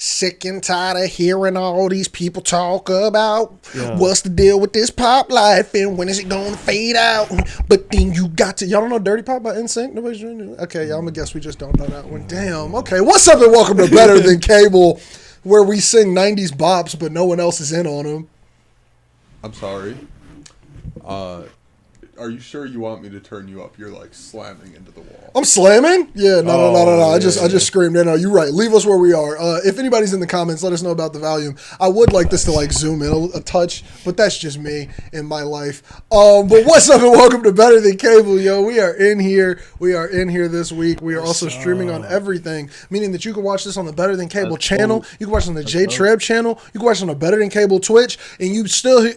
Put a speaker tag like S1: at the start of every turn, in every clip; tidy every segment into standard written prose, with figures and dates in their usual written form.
S1: Sick and tired of hearing all these people talk about what's the deal with this pop life and when is it going to fade out. But then you got to... Y'all don't know Dirty Pop by NSYNC? Nobody's doing it? Okay, I'm going to guess we just don't know that one. Damn. Okay, what's up and welcome to Better Than Cable, where we sing 90s bops, but no one else is in on them.
S2: I'm sorry. Are you sure you want me to turn you up? You're like slamming into the wall.
S1: I'm slamming? Yeah, no. I just screamed. No, you're right. Leave us where we are. If anybody's in the comments, let us know about the volume. I would like this to like zoom in a touch, but that's just me in my life. But what's up and welcome to Better Than Cable, yo. We are in here. We are in here this week. We are also streaming on everything, meaning that you can watch this on the Better Than Cable channel. You can watch it on the J-Treb channel. You can watch it on the Better Than Cable Twitch, and you still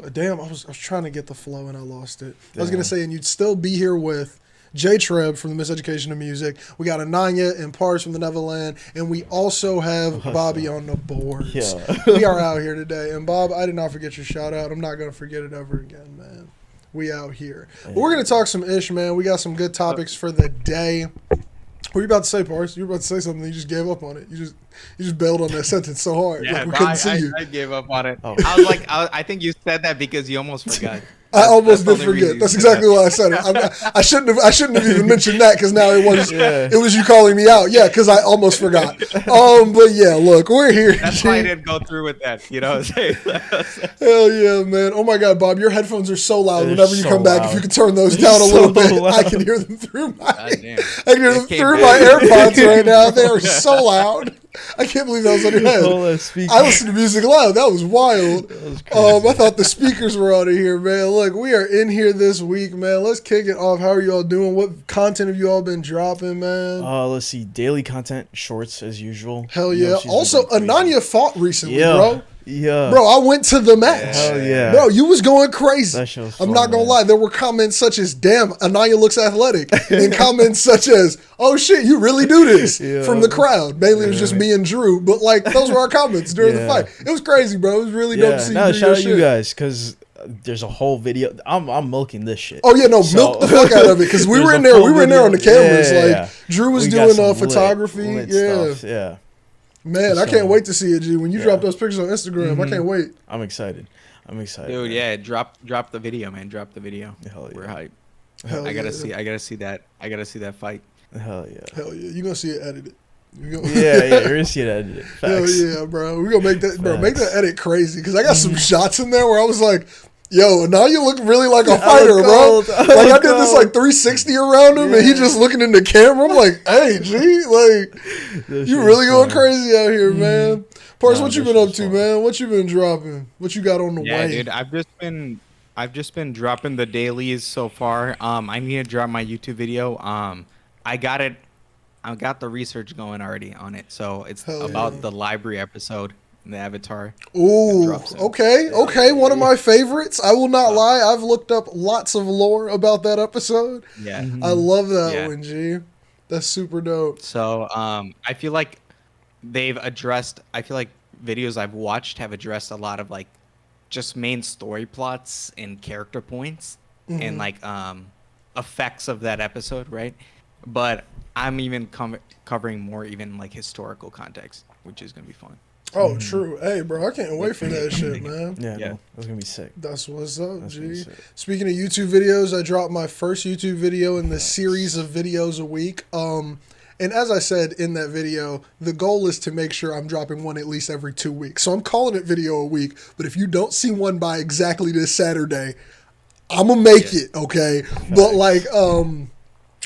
S1: damn. I was trying to get the flow and I lost it. I was gonna say, and you'd still be here with J-Treb from the Miseducation of Music. We got Ananya and Pars from the Neverland, and we also have Bobby on the boards. Yeah. We are out here today, and Bob, I did not forget your shout out. I'm not gonna forget it ever again, man. We out here. But we're gonna talk some ish, man. We got some good topics for the day. What were you about to say, Pars? You were about to say something. You just gave up on it. You just bailed on that sentence so hard.
S3: Yeah,
S1: like we couldn't see you.
S3: I gave up on it. Oh. I was like, I think you said that because you almost forgot.
S1: I almost did forget. That's exactly why I said it. I shouldn't have even mentioned that because now it was you calling me out. Yeah, because I almost forgot. But yeah, look, we're here.
S3: That's why I didn't go through with that. You know.
S1: Hell yeah, man! Oh my God, Bob, your headphones are so loud. Whenever you come back, if you could turn those down a little bit, I can hear them through my AirPods right now. They are so loud. I can't believe that was on your head. I listened to music loud. That was wild. I thought the speakers were out of here, man. Look, we are in here this week, man. Let's kick it off. How are you all doing? What content have you all been dropping, man?
S4: Let's see. Daily content, shorts as usual.
S1: Hell yeah. Also, Ananya fought recently, bro.
S4: Yeah.
S1: Bro, I went to the match.
S4: Hell yeah.
S1: Bro, you was going crazy.
S4: That show's
S1: I'm not going to lie. There were comments such as, damn, Ananya looks athletic. And comments such as, oh shit, you really do this from the crowd. Mainly it was just me and Drew. But like, those were our comments during the fight. It was crazy, bro. It was really dope to see you do
S4: shout out
S1: shit.
S4: you guys, because there's a whole video. I'm milking this shit.
S1: Oh yeah, milk the fuck out of it because we were in there. We were in there on the cameras. Drew was doing photography.
S4: Lit stuff. Yeah.
S1: Man, I can't wait to see it, G. When you drop those pictures on Instagram, I can't wait.
S4: I'm excited.
S3: Dude, yeah, drop the video, man. Drop the video.
S4: Hell yeah.
S3: We're hyped.
S1: Hell
S3: I gotta see that. I gotta see that fight.
S4: Hell yeah.
S1: Hell yeah. You're gonna see it edited.
S4: You're gonna see it edited.
S1: Hell yeah, bro. We're gonna make that make that edit crazy because I got some shots in there where I was like, yo, now you look really like a fighter, bro. Like I did this like 360 around him, and he just looking in the camera. I'm like, hey, G, like you really going crazy out here, man. Pars, what you been up to, man? What you been dropping? What you got on the way?
S3: Yeah, dude, I've just been dropping the dailies so far. I need to drop my YouTube video. I got the research going already on it, so it's about the library episode. The Avatar.
S1: Ooh, okay. One of my favorites. I will not lie. I've looked up lots of lore about that episode.
S3: Yeah.
S1: I love that one, G. That's super dope.
S3: So, I feel like I feel like videos I've watched have addressed a lot of like just main story plots and character points and like effects of that episode, right? But I'm even covering more even like historical context, which is going to be fun.
S1: Oh, true. Hey, bro, I can't wait for that shit, man.
S4: Yeah. That's going to be sick.
S1: That's what's up, G. Speaking of YouTube videos, I dropped my first YouTube video in the series of videos a week. And as I said in that video, the goal is to make sure I'm dropping one at least every 2 weeks. So I'm calling it video a week, but if you don't see one by exactly this Saturday, I'm going to make it, okay? But like,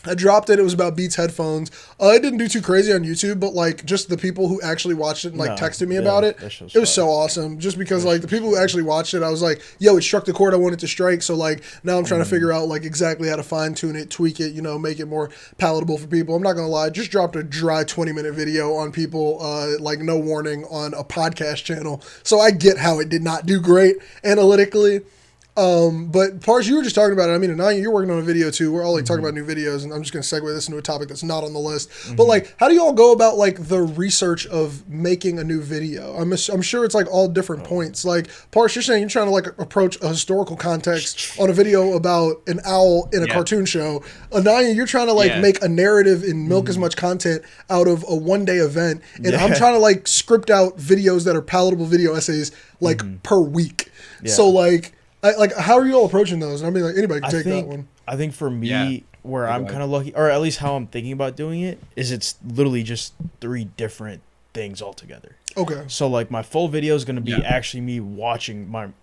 S1: I dropped it. It was about Beats headphones. It didn't do too crazy on YouTube, but like just the people who actually watched it and like texted me about it, it was so awesome. Just because like the people who actually watched it, I was like, yo, it struck the chord I wanted to strike. So like now I'm trying to figure out like exactly how to fine tune it, tweak it, you know, make it more palatable for people. I'm not gonna lie, just dropped a dry 20-minute video on people, like no warning on a podcast channel. So I get how it did not do great analytically. But Pars, you were just talking about it. I mean, Ananya, you're working on a video too. We're all like talking about new videos, and I'm just gonna segue this into a topic that's not on the list. But like, how do you all go about like the research of making a new video? I'm sure it's like all different points. Like Pars, you're saying you're trying to like approach a historical context on a video about an owl in a cartoon show. Ananya, you're trying to like make a narrative and milk as much content out of a 1-day event, and I'm trying to like script out videos that are palatable video essays like per week. So like. Like, how are you all approaching those? I mean, like, anybody can take that one.
S4: I think for me, where I'm kind of lucky, or at least how I'm thinking about doing it, is it's literally just 3 different things altogether.
S1: Okay.
S4: So, like, my full video is going to be actually me watching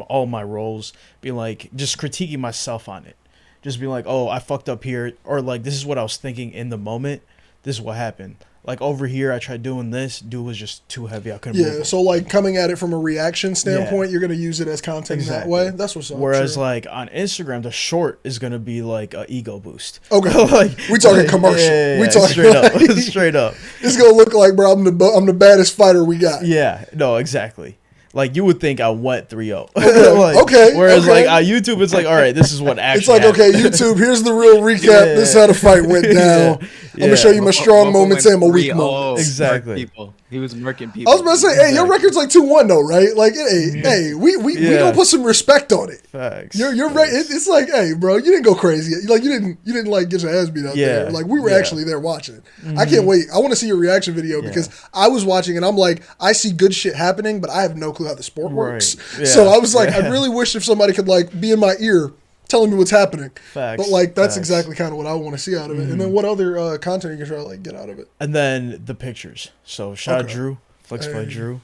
S4: all my roles, being like, just critiquing myself on it. Just being like, oh, I fucked up here, or like, this is what I was thinking in the moment. This is what happened. Like over here, I tried doing this. Dude was just too heavy. I couldn't move it.
S1: So like coming at it from a reaction standpoint, you're going to use it as content in that way. That's what's up.
S4: Whereas like on Instagram, the short is going to be like an ego boost.
S1: Okay. Like we talking commercial.
S4: Yeah,
S1: we talking
S4: straight up.
S1: like,
S4: Straight up.
S1: It's going to look like, bro, I'm the baddest fighter we got.
S4: Yeah. No, exactly. Like you would think I went 3-0.
S1: Okay.
S4: Like,
S1: Okay.
S4: Whereas like on YouTube, it's like, all right, this is what actually
S1: It's like,
S4: happened.
S1: okay, YouTube, here's the real recap. This is how the fight went down. I'm going to show you my strong moments and my weak moments.
S4: Exactly.
S3: He was murking people.
S1: I was about to say, hey, your record's like 2-1 though, right? Like, hey, we gonna put some respect on it.
S4: Facts.
S1: You're right. It's like, hey, bro, you didn't go crazy. Like, you didn't like get your ass beat out there. Like, we were actually there watching it. I can't wait. I want to see your reaction video because I was watching and I'm like, I see good shit happening, but I have no clue how the sport works.
S4: Yeah.
S1: So I was like, I really wish if somebody could like be in my ear telling me what's happening.
S4: Facts.
S1: But like, that's exactly kind of what I want to see out of it. And then what other content you can try to like get out of it?
S4: And then the pictures. So shout out Drew, Flex by Drew.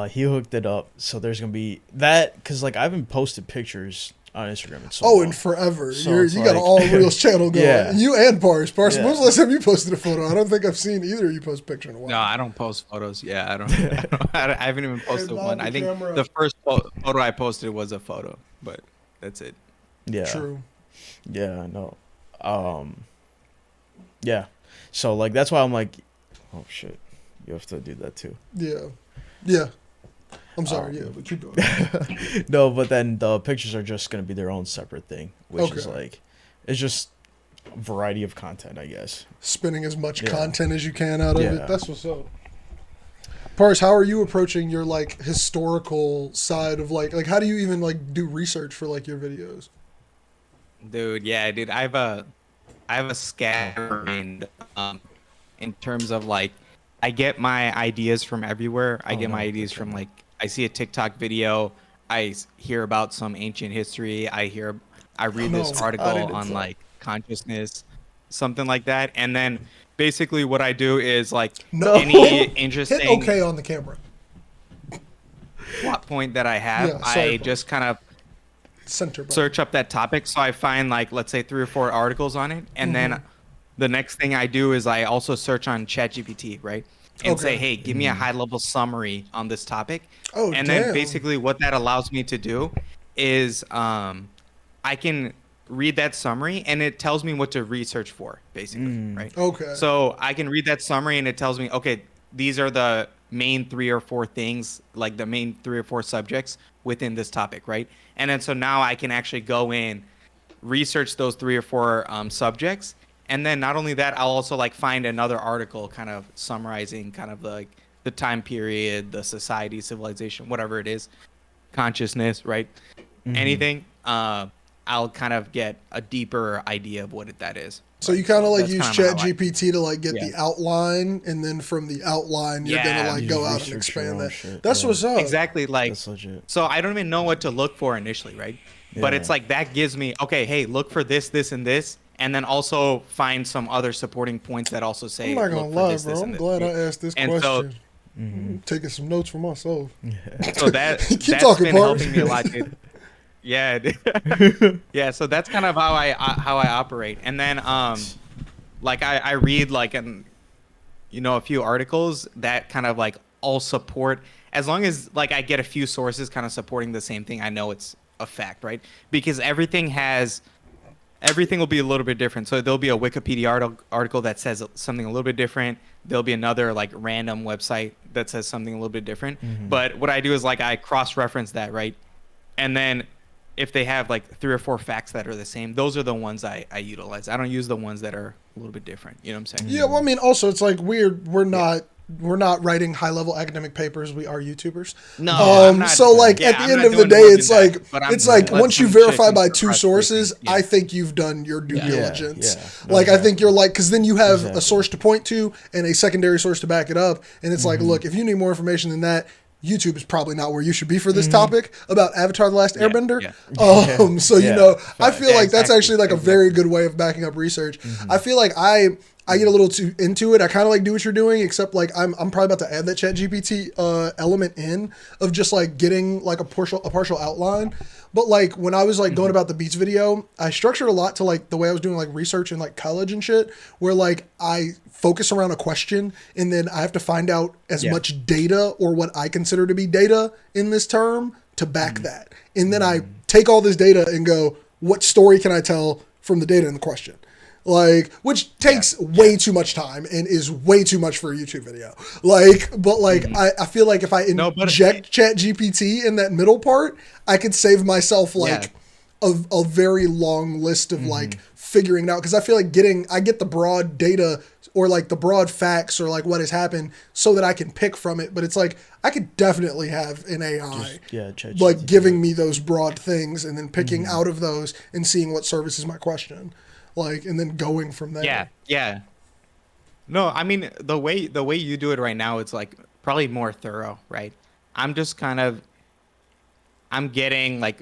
S4: He hooked it up. So there's gonna be that because like I haven't posted pictures on Instagram in so long.
S1: And forever.
S4: So
S1: You got an all reels channel going.
S4: Yeah.
S1: You and Pars. When
S4: Yeah.
S1: was the last time you posted a photo? I don't think I've seen either of you post a picture in a while.
S3: No, I don't post photos. Yeah, I haven't even posted
S1: Bob,
S3: one.
S1: the
S3: I think
S1: camera.
S3: the first photo I posted was a photo, but that's it.
S4: Yeah.
S1: True.
S4: Yeah, no. Yeah. So like that's why I'm like, oh shit, you have to do that too.
S1: Yeah. I'm sorry. But keep going.
S4: No, but then the pictures are just gonna be their own separate thing, which is like, it's just a variety of content, I guess.
S1: Spinning as much content as you can out of it.
S4: Yeah.
S1: That's what's up. Pars, how are you approaching your like historical side of like how do you even like do research for like your videos?
S3: Dude, yeah, dude, I have a scatterbrain in terms of like I get my ideas from everywhere. I get my ideas from like I see a TikTok video, I hear about some ancient history, I read this article on like consciousness, something like that, and then basically what I do is like any interesting
S1: Hit okay on the camera.
S3: plot point that I have, I just kind of search up that topic. So I find like, let's say 3 or 4 articles on it. And then the next thing I do is I also search on ChatGPT, right? And say, hey, give me a high level summary on this topic. And then basically what that allows me to do is I can read that summary and it tells me what to research for, basically, right?
S1: Okay.
S3: So I can read that summary and it tells me, okay, these are the main 3 or 4 things, like the main 3 or 4 subjects within this topic, right? And then so now I can actually go in, research those 3 or 4 subjects, and then not only that, I'll also like find another article kind of summarizing kind of like the time period, the society, civilization, whatever it is, consciousness, right? Anything. I'll kind of get a deeper idea of what that is.
S1: So you kind of like
S3: that's
S1: use
S3: kinda how
S1: ChatGPT to like get the outline, and then from the outline you're gonna like go out and expand that. That's what's up.
S3: Exactly, like
S4: That's legit.
S3: so I don't even know what to look for initially, right? But it's like that gives me, okay, hey, look for this, this, and this, and then also find some other supporting points that also say.
S1: I'm not gonna
S3: look for
S1: lie,
S3: this,
S1: bro.
S3: this,
S1: I'm
S3: and
S1: glad
S3: this.
S1: I asked this
S3: And
S1: question.
S3: so-
S1: Taking some notes for myself.
S3: So that's
S1: talking,
S3: been
S1: Pars.
S3: helping me a lot, dude. Yeah, dude. Yeah. So that's kind of how I operate, and then like I read like a few articles that kind of like all support, as long as like I get a few sources kind of supporting the same thing, I know it's a fact, right? Because everything will be a little bit different. So there'll be a Wikipedia article that says something a little bit different. There'll be another like random website that says something a little bit different. But what I do is like I cross-reference that, right? And then if they have like 3 or 4 facts that are the same, those are the ones I utilize. I don't use the ones that are a little bit different. You know what I'm saying?
S1: Yeah, well, I mean, also it's like we're not writing high level academic papers. We are YouTubers.
S3: No, I'm not,
S1: so like at the
S3: I'm
S1: end
S3: not
S1: of the
S3: doing
S1: day,
S3: more
S1: it's
S3: than
S1: like
S3: that, but I'm
S1: it's like
S3: letting
S1: once you
S3: some
S1: verify
S3: chick
S1: by
S3: who's
S1: 2
S3: cross-breaking,
S1: sources,
S3: yeah.
S1: I think you've done your due diligence.
S4: No,
S1: Like I think
S4: exactly.
S1: you're like, because then you have a
S4: Exactly.
S1: source to point to and a secondary source to back it up, and it's
S3: Mm-hmm.
S1: like, look, if you need more information than that, YouTube is probably not where you should be for this topic about Avatar: The Last
S3: Yeah,
S1: Airbender.
S4: yeah.
S1: So you
S4: Yeah,
S1: know, I
S4: facts.
S1: feel like that's
S3: exactly,
S1: actually like a very good way of backing up research. I feel like I get a little too into it. I kind of like do what you're doing, except like I'm probably about to add that Chat GPT element in of just like getting like a partial outline. But like when I was like going about the beats video, I structured a lot to like the way I was doing like research in like college and shit, where like I focus around a question and then I have to find out as much data or what I consider to be data in this term to back that. And then I take all this data and go, what story can I tell from the data in the question? Like, which takes way too much time and is way too much for a YouTube video. Like, but like, I feel like if I
S3: No, but
S1: inject Chat GPT in that middle part, I could save myself like a very long list of like figuring it out. Cause I feel like I get the broad data or like the broad facts or like what has happened so that I can pick from it. But it's like, I could definitely have an AI
S4: ChatGPT
S1: like giving me those broad things and then picking out of those and seeing what services my question. Like, and then going from there.
S3: Yeah. No, I mean the way you do it right now, it's like probably more thorough, right? I'm just I'm getting like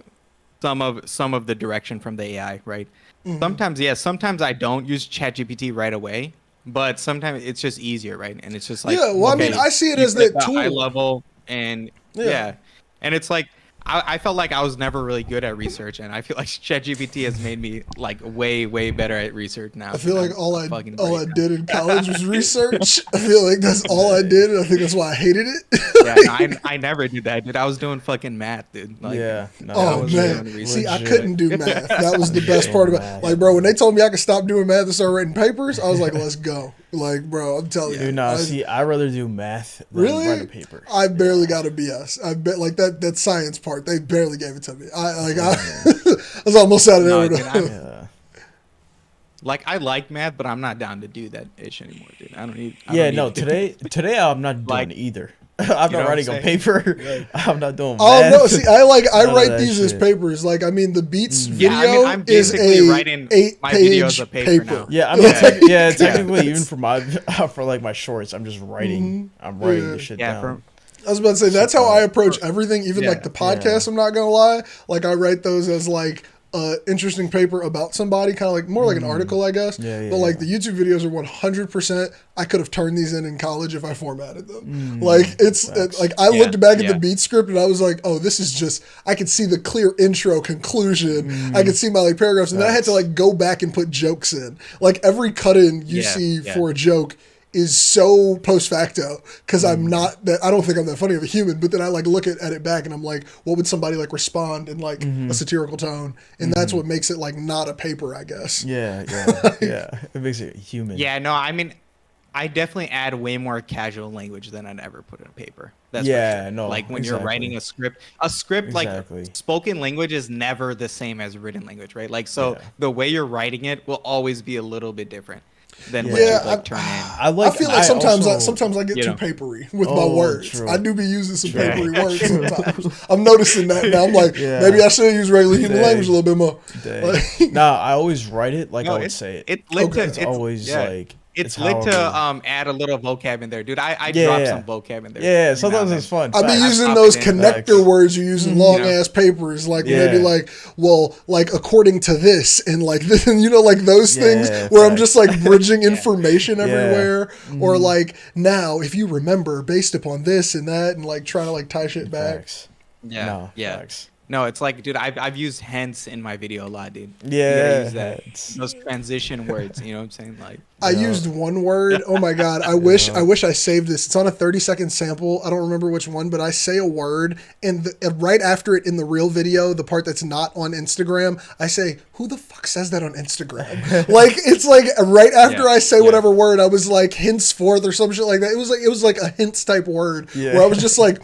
S3: some of the direction from the AI, right? Sometimes I don't use ChatGPT right away, but sometimes it's just easier, right? And it's just like
S1: Yeah, well, I mean, I see it
S3: you
S1: as
S3: pick
S1: that
S3: a high
S1: tool.
S3: level and and it's like I felt like I was never really good at research, and I feel like ChatGPT has made me like way better at research now.
S1: I feel like
S3: I'm
S1: all I
S3: fucking
S1: all I
S3: great now.
S1: did in college was research. I feel like that's all I did, and I think that's why I hated it.
S3: Yeah, no, I never did that, dude. I was doing fucking math, dude. Like,
S4: Yeah, no,
S3: I
S1: Oh
S3: was
S1: man,
S3: doing research.
S1: see, I
S4: Legit.
S1: couldn't do math. That was the best part about
S4: Math.
S1: like, bro. When they told me I could stop doing math and start writing papers, I was like, let's go. Like, bro, I'm telling you.
S4: Dude, no, I'd rather do math than
S1: Really?
S4: write a paper.
S1: I barely got a BS. I bet like that science part. They barely gave it to me. I was almost out of
S3: No,
S1: there.
S3: dude, I'm-
S4: Yeah.
S3: Like I like math, but I'm not down to do that ish anymore, dude. I don't need. I
S4: Yeah,
S3: don't
S4: no,
S3: need
S4: today I'm not doing
S3: Like,
S4: either. I'm
S3: know
S4: not
S3: what I'm
S4: writing a
S3: saying?
S4: paper. I'm not doing
S1: Oh
S4: math.
S1: no! See, I
S4: None of
S1: write
S4: that
S1: these as
S4: shit.
S1: papers. Like, I mean, the Beats
S3: Yeah,
S1: video
S3: I'm
S1: is
S3: basically
S1: a
S3: writing my
S1: 8-page
S3: video as a paper now.
S4: Yeah, I mean,
S3: Yeah.
S4: technically, even for my for like my shorts, I'm just writing. I'm writing
S1: Yeah.
S4: this shit
S3: Yeah,
S4: down.
S1: I was about to say that's how I approach everything, even
S3: Yeah.
S1: like the podcast. I'm not gonna lie. Like, I write those as like interesting paper about somebody, kind of like more like an article, I guess.
S4: Yeah,
S1: but like
S4: yeah.
S1: the YouTube videos are 100%. I could have turned these in college if I formatted them. Like it's like I
S3: Yeah,
S1: looked back at
S3: yeah.
S1: the beat script and I was like, oh, this is just. I could see the clear intro, conclusion. I could see my like paragraphs, and then I had to like go back and put jokes in. Like every cut in you
S3: Yeah,
S1: see
S3: yeah.
S1: for a joke is so post facto because I'm not that I don't think I'm that funny of a human, but then I like look at it back and I'm like, what would somebody like respond in like a satirical tone? And that's what makes it like not a paper, I guess.
S4: Yeah. It makes it human.
S3: Yeah, no, I mean, I definitely add way more casual language than I'd ever put in a paper. That's for
S4: Yeah,
S3: sure.
S4: no,
S3: Like when you're
S4: exactly.
S3: writing a script
S4: Exactly.
S3: like spoken language is never the same as written language, right? Like so
S4: Yeah.
S3: the way you're writing it will always be a little bit different than what
S1: Yeah,
S3: you like turn in.
S4: I
S1: feel like sometimes I get
S3: you
S1: too
S3: know.
S1: papery with my
S4: Oh,
S1: words.
S4: true.
S1: I do be using some
S3: True.
S1: papery words sometimes. I'm noticing that now. I'm like,
S4: Yeah.
S1: maybe I should use regular human
S4: Dang.
S1: language a little bit more.
S4: Dang. Nah, I always write it like
S3: No,
S4: I would say it.
S3: It's lit
S1: Okay.
S3: to,
S4: It's always like
S3: it's lit
S4: however-
S3: to add a little vocab in there, dude. I
S4: Yeah,
S3: drop
S4: yeah.
S3: some vocab in there.
S4: Yeah,
S3: every now
S4: sometimes
S3: and
S4: it's
S3: then.
S4: fun.
S1: I be
S4: Facts.
S1: using
S3: I've
S1: those
S3: opted in.
S1: connector
S4: Facts.
S1: words you use in long
S3: know.
S1: ass papers, like when they be
S4: Yeah.
S1: like, well, like according to this, and like this, and you know, like those things
S4: Yeah,
S1: where I'm
S4: facts.
S1: just like bridging information everywhere,
S4: Mm-hmm.
S1: or like now if you remember based upon this and that, and like trying to like tie shit back.
S4: Facts.
S3: Yeah,
S4: No,
S3: yeah.
S4: facts.
S3: No, it's like, dude, I've used hence in my video a lot, dude. You
S4: Yeah,
S3: gotta use that.
S4: hence.
S3: Those transition words, you know what I'm saying? Like,
S1: I
S4: Yeah.
S1: used one word. Oh my god! I wish I saved this. It's on a 30-second sample. I don't remember which one, but I say a word, and right after it in the real video, the part that's not on Instagram, I say, "Who the fuck says that on Instagram?" Like it's like right after
S3: Yeah,
S1: I say
S3: yeah.
S1: whatever word, I was like henceforth or some shit like that. It was like a hints type word
S4: Yeah.
S1: where I was just like.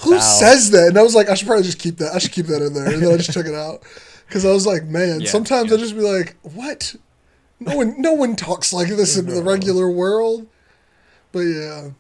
S1: Who says that? And I was like, I should probably just keep that. I should keep that in there. And then I just took it out because I was like, man, sometimes I just be like, what? No one talks like this in the regular world. But yeah,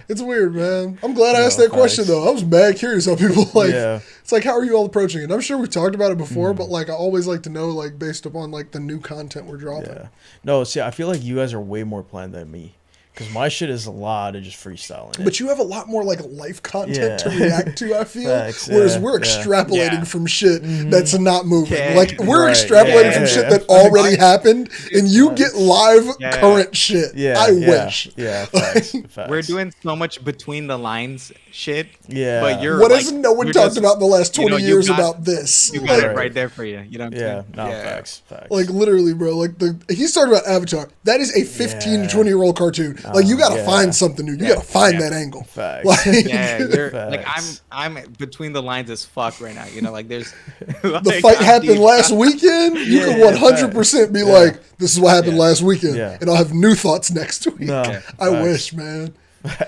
S1: it's weird, man. I'm glad I asked that question though. I was mad curious how people like. Yeah. It's like, how are you all approaching it? I'm sure we've talked about it before, but like I always like to know like based upon like the new content we're dropping. Yeah.
S4: No, see, I feel like you guys are way more planned than me. Because my shit is a lot of just freestyling.
S1: But you have a lot more like life content to react to, I feel. Whereas we're extrapolating from shit that's not moving. Like we're extrapolating from shit that already happened, and you get live current shit. I wish.
S4: Yeah, facts.
S3: We're doing so much between the lines shit.
S1: Yeah. But what has no one talked about in the last 20 years about this?
S3: You got it right there for you. You know what I'm saying?
S4: Facts.
S1: Like literally, bro. Like he's talking about Avatar. That is a 15 to 20 year old cartoon. Like you gotta find something new. You gotta find that angle.
S4: Facts.
S1: Like,
S3: you're, like I'm between the lines as fuck right now. You know, like there's like,
S1: the fight happened last weekend. You can 100% be like, this is what happened last weekend, and I'll have new thoughts next week. I wish, man.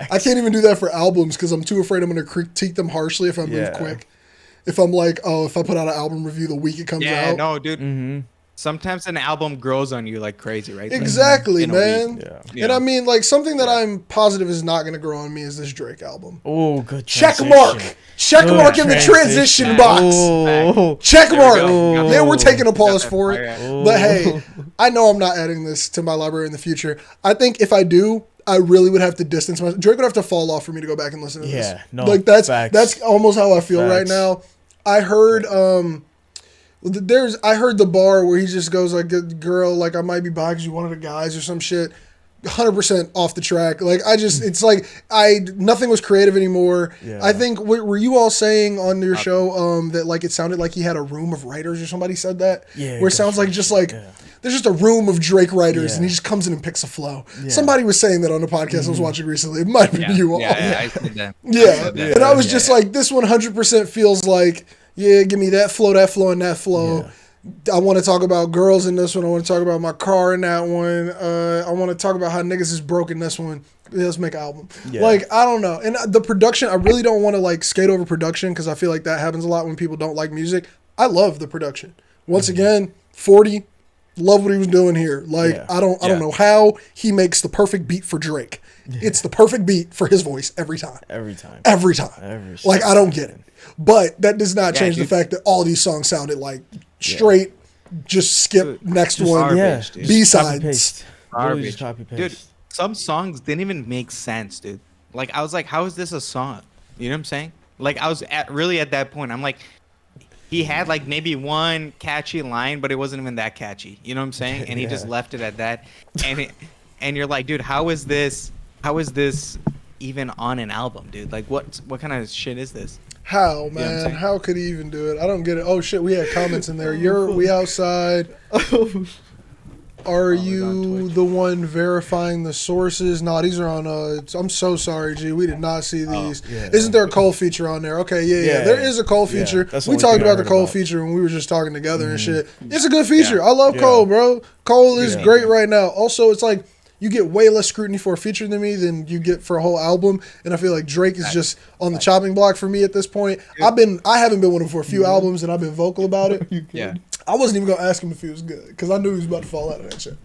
S1: I can't even do that for albums because I'm too afraid I'm gonna critique them harshly if I move quick. If I'm like, oh, if I put out an album review the week it comes out.
S3: Yeah, no, dude. Sometimes an album grows on you like crazy, right?
S1: Exactly, man. And I mean, like, something that I'm positive is not going to grow on me is this Drake album.
S4: Oh, good
S1: transition. Check mark in the transition box. Check mark. Yeah, we're taking a pause for it. But hey, I know I'm not adding this to my library in the future. I think if I do, I really would have to distance myself. Drake would have to fall off for me to go back and listen to this.
S4: Yeah, no,
S1: like that's almost how I feel right now. I heard I heard the bar where he just goes like, girl, like I might be bi because you wanted a guys or some shit. 100% off the track. Like it's like nothing was creative anymore. I think were you all saying on your show that like it sounded like he had a room of writers or somebody said that? Yeah. Where it sounds like just like there's just a room of Drake writers and he just comes in and picks a flow. Somebody was saying that on the podcast I was watching recently. It might be you all.
S3: Yeah, I said that.
S1: And I was just like, this 100% feels like, give me that flow, and that flow. Yeah. I want to talk about girls in this one. I want to talk about my car in that one. I want to talk about how niggas is broke in this one. Let's make an album. Yeah. Like, I don't know. And the production, I really don't want to like skate over production because I feel like that happens a lot when people don't like music. I love the production. Once again, 40, love what he was doing here. Like, I don't know how he makes the perfect beat for Drake. It's the perfect beat for his voice every time. Like, I don't get it. But that does not change the fact that all these songs sounded like straight, just skip next one. B-sides.
S3: Garbage. Dude, some songs didn't even make sense, dude. Like, I was like, how is this a song? You know what I'm saying? Like, I was really at that point. I'm like, he had like maybe one catchy line, but it wasn't even that catchy. You know what I'm saying? And he just left it at that. And you're like, dude, how is this even on an album, dude? Like, what kind of shit is this?
S1: How, man? You know how could he even do it? I don't get it. Oh shit, we had comments in there. We outside. Are you the one verifying the sources? No, these are on. I'm so sorry, G. We did not see these. Isn't there a Cole feature on there? Okay, yeah. There is a Cole feature. We talked about the Cole feature when we were just talking together and shit. It's a good feature. I love Cole, bro. Cole is great right now. Also, it's like you get way less scrutiny for a feature than me than you get for a whole album, and I feel like Drake is just on the chopping block for me at this point. I haven't been with him for a few albums, and I've been vocal about it. I wasn't even gonna ask him if he was good because I knew he was about to fall out of that shit.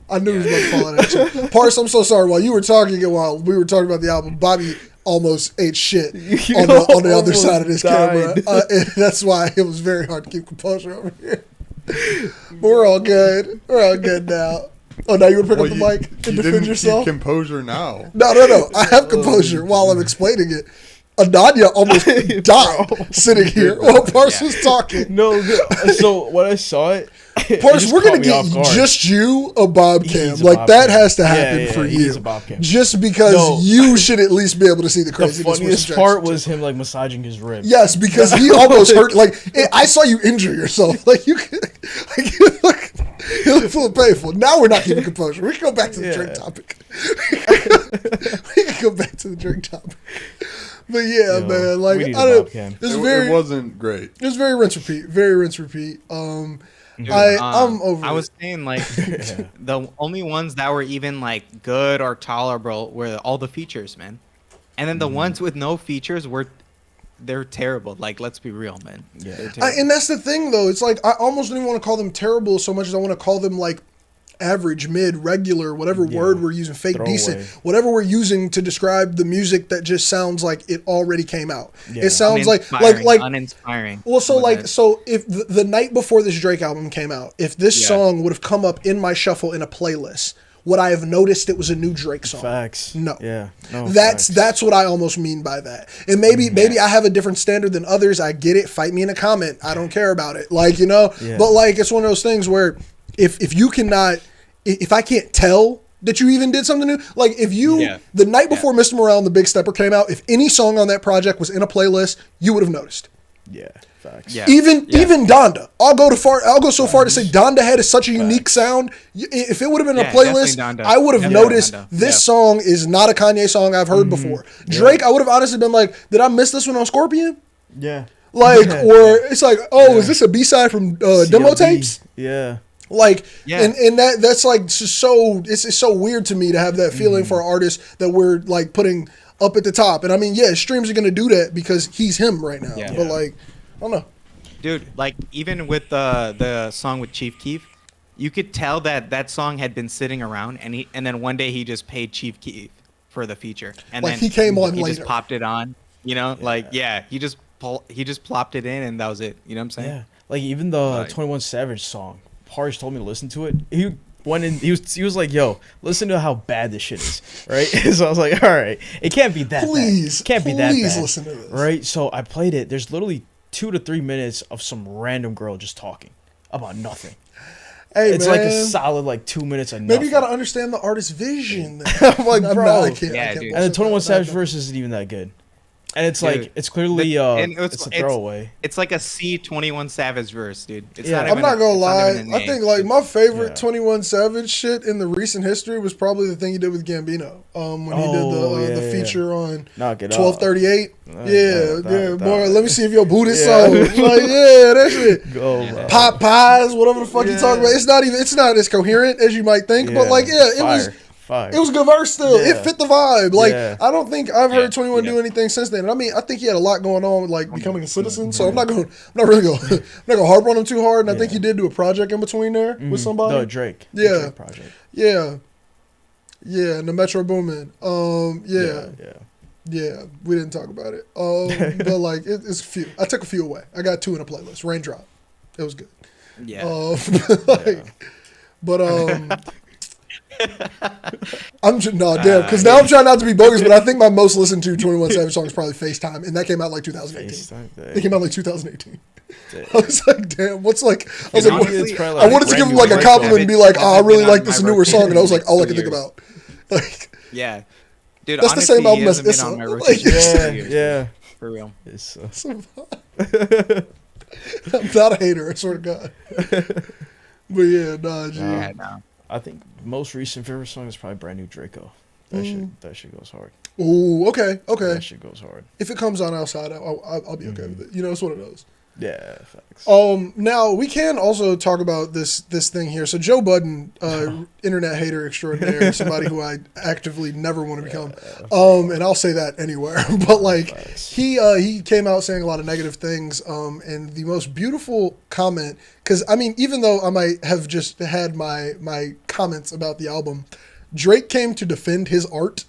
S1: I knew he was about to fall out of that shit. Parse, I'm so sorry. While you were talking and while we were talking about the album, Bobby almost ate shit on the other side of this camera. And that's why it was very hard to keep composure over here. But we're all good. We're all good now. Oh, now you want to pick up the mic and defend yourself?
S2: Keep composure now.
S1: No. I have composure while I'm explaining it. Ananya almost died sitting here while Parse was talking.
S4: No, so when I saw it,
S1: Parse, we're gonna get just you a bob cam. Like that has to happen for you. Just because you should at least be able to see the craziness.
S4: The funniest part was him like massaging his rib.
S1: Yes, because he almost hurt. Like I saw you injure yourself. Like you could. Like you look full of painful. Now we're not keeping composure. We can go back to the drink topic. We can go back to the drink topic. But man, like
S2: it wasn't great.
S1: It was very rinse repeat. Dude, I'm over.
S3: I was saying like the only ones that were even like good or tolerable were all the features, man. And then the ones with no features were they're terrible. Like, let's be real, man.
S4: Yeah.
S3: They're terrible.
S1: And that's the thing, though. It's like I almost don't even want to call them terrible so much as I want to call them like average, mid, regular, whatever word we're using, fake,
S4: Throwaway.
S1: decent, whatever we're using to describe the music that just sounds like it already came out.
S4: Yeah.
S1: It sounds like
S3: uninspiring.
S1: Well, so if the night before this Drake album came out, if this song would have come up in my shuffle in a playlist, would I have noticed it was a new Drake song?
S4: Facts.
S1: No.
S4: Yeah. No,
S1: That's what I almost mean by that. And maybe I have a different standard than others. I get it. Fight me in a comment. I don't care about it. Like, you know, but like it's one of those things where if you cannot, if I can't tell that you even did something new, like if you the night before Mr. Morale and the Big Stepper came out, if any song on that project was in a playlist, you would have noticed.
S4: Yeah. Facts.
S3: Yeah.
S1: Even Donda. I'll go so far to say Donda had such a unique sound. If it would have been a playlist, I would have noticed this song is not a Kanye song I've heard before. Drake, I would have honestly been like, did I miss this one on Scorpion?
S4: Yeah.
S1: Like, or it's like, oh, is this a B-side from demo tapes?
S4: Yeah.
S1: Like, and that's like so, it's so weird to me to have that feeling for an artist that we're like putting up at the top. And I mean, streams are going to do that because he's him right now. But like, I don't know.
S3: Dude, like even with the song with Chief Keef, you could tell that song had been sitting around, and then one day he just paid Chief Keef for the feature, and
S1: like
S3: then
S1: he came on
S3: he
S1: later.
S3: just popped it on, you know, he just plopped it in, and that was it. You know what I'm saying?
S4: Yeah. Like even the 21 Savage song, Parge told me to listen to it. He went in. He was like, "Yo, listen to how bad this shit is." Right. So I was like, "All right, it can't be that bad. It can't be that bad."
S1: Please listen to this.
S4: Right. So I played it. There's literally 2 to 3 minutes of some random girl just talking about nothing.
S1: Hey,
S4: it's
S1: man,
S4: like a solid like 2 minutes of nothing.
S1: maybe you got to understand the artist's vision.
S4: I'm like, bro.
S1: I can't
S3: dude.
S4: And the 21 Savage verse isn't even that good. And it's
S3: Dude,
S4: like it's clearly it's a throwaway.
S3: It's like a C21 Savage verse, dude. It's
S4: Yeah.
S3: not
S1: I'm
S3: even
S1: not gonna
S3: it's not
S1: lie.
S3: even a
S1: I
S3: name.
S1: think like my favorite
S4: Yeah.
S1: 21 Savage shit in the recent history was probably the thing he did with Gambino. When he did the feature on
S4: Knock It
S1: 1238.
S4: That-
S1: Boy, let me see if your Buddhist soul. Like, that shit.
S4: Go, bro.
S1: Pop pies, whatever the fuck you talking about. It's not as coherent as you might think, but like, it was a good verse still.
S4: Yeah.
S1: It fit the vibe. Like,
S4: Yeah.
S1: I don't think I've heard 21 do anything since then. And I mean, I think he had a lot going on with like becoming a citizen. So I'm not gonna harp on him too hard. And I think he did do a project in between there with somebody.
S4: No, Drake.
S1: Yeah.
S4: The Drake project.
S1: Yeah, and the Metro Boomin. Yeah, we didn't talk about it. But like, it's a few. I took a few away. I got 2 in a playlist. Raindrop. It was good.
S3: Yeah.
S1: I'm just because now I'm trying not to be bogus, but I think my most listened to 21 Savage song is probably FaceTime, and that came out like 2018. It came out like 2018. I was like, damn, what's like? I was like,
S3: Honestly,
S1: I wanted to give him like a compliment and be like, oh, I really like this newer song, and I was like, all I can think about. Like,
S3: Yeah. Dude,
S1: that's
S3: honestly,
S1: the same album
S3: he
S1: as
S3: hasn't been
S1: Issa.
S3: on my
S1: Like,
S3: rotation
S4: Yeah.
S3: for real.
S4: It's,
S1: I'm not a hater, I swear to God. But yeah, G.
S3: Yeah, no.
S4: I think most recent favorite song is probably Brand New Draco. That shit goes hard.
S1: Ooh, okay.
S4: That shit goes hard.
S1: If it comes on outside, I'll be okay with it. You know, it's one of those.
S4: Yeah, facts.
S1: Now we can also talk about this thing here. So Joe Budden, internet hater extraordinaire, somebody who I actively never want to become. And I'll say that anywhere. But like he came out saying a lot of negative things. And the most beautiful comment, because I mean, even though I might have just had my comments about the album, Drake came to defend his art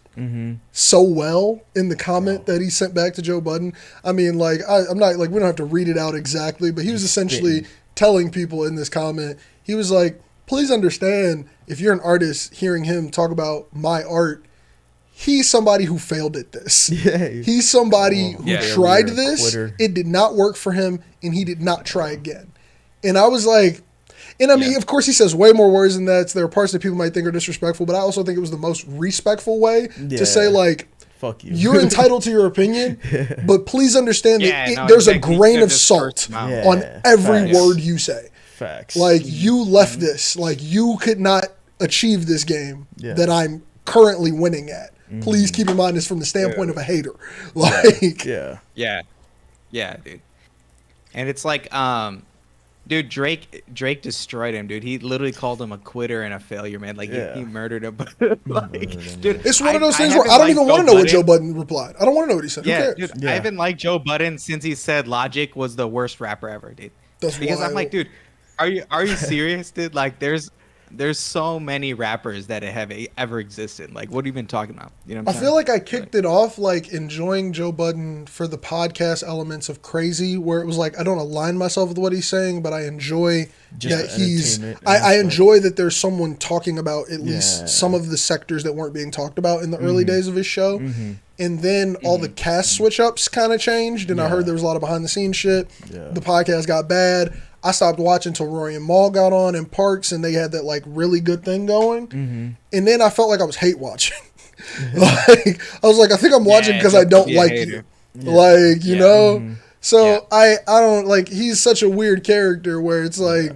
S1: so well in the comment that he sent back to Joe Budden. I mean, like, I'm not like, we don't have to read it out exactly, but he was essentially telling people in this comment, he was like, please understand, if you're an artist hearing him talk about my art, he's somebody who failed at this.
S4: Yeah.
S1: He's somebody who tried this.
S4: Quitter.
S1: It did not work for him, and he did not try again. And I was like, and I mean, of course, he says way more words than that. So there are parts that people might think are disrespectful, but I also think it was the most respectful way to say, like,
S4: fuck you.
S1: You're entitled to your opinion, but please understand that
S3: no,
S1: there's
S3: exactly.
S1: a grain of
S3: Just
S1: salt
S3: first mouth.
S1: on every
S4: Facts.
S1: word you say.
S4: Facts.
S1: Like, you left this. Like, you could not achieve this game that I'm currently winning at. Please keep in mind this from the standpoint of a hater. Like,
S4: yeah.
S3: Yeah, dude. And it's like, Dude, Drake destroyed him, dude. He literally called him a quitter and a failure, man. Like he murdered him. Dude,
S1: It's one of those things where I don't even want to know what Joe Budden replied. I don't want to know what he said.
S3: Yeah,
S1: Who cares?
S3: dude, I haven't liked Joe Budden since he said Logic was the worst rapper ever, dude.
S1: That's
S3: because I'm
S1: wild.
S3: like, dude, are you serious, dude? Like, there's so many rappers that have ever existed. Like, what are you been talking about? You know what I'm
S1: I
S3: saying?
S1: feel like I kicked it off like enjoying Joe Budden for the podcast elements of Crazy, where it was like I don't align myself with what he's saying, but I enjoy
S4: Just
S1: that
S4: the
S1: he's.
S4: entertainment
S1: I
S4: aspect.
S1: enjoy that there's someone talking about at least
S4: Yeah.
S1: some of the sectors that weren't being talked about in the early days of his show.
S4: Mm-hmm.
S1: And then all the cast switch ups kind of changed, and I heard there was a lot of behind the scenes shit.
S4: Yeah.
S1: The podcast got bad. I stopped watching until Rory and Maul got on and Parks, and they had that like really good thing going.
S4: Mm-hmm.
S1: And then I felt like I was hate watching. Like I was like, I think I'm watching because I don't like you. Like you know.
S4: Mm-hmm.
S1: So I don't like. He's such a weird character where it's like.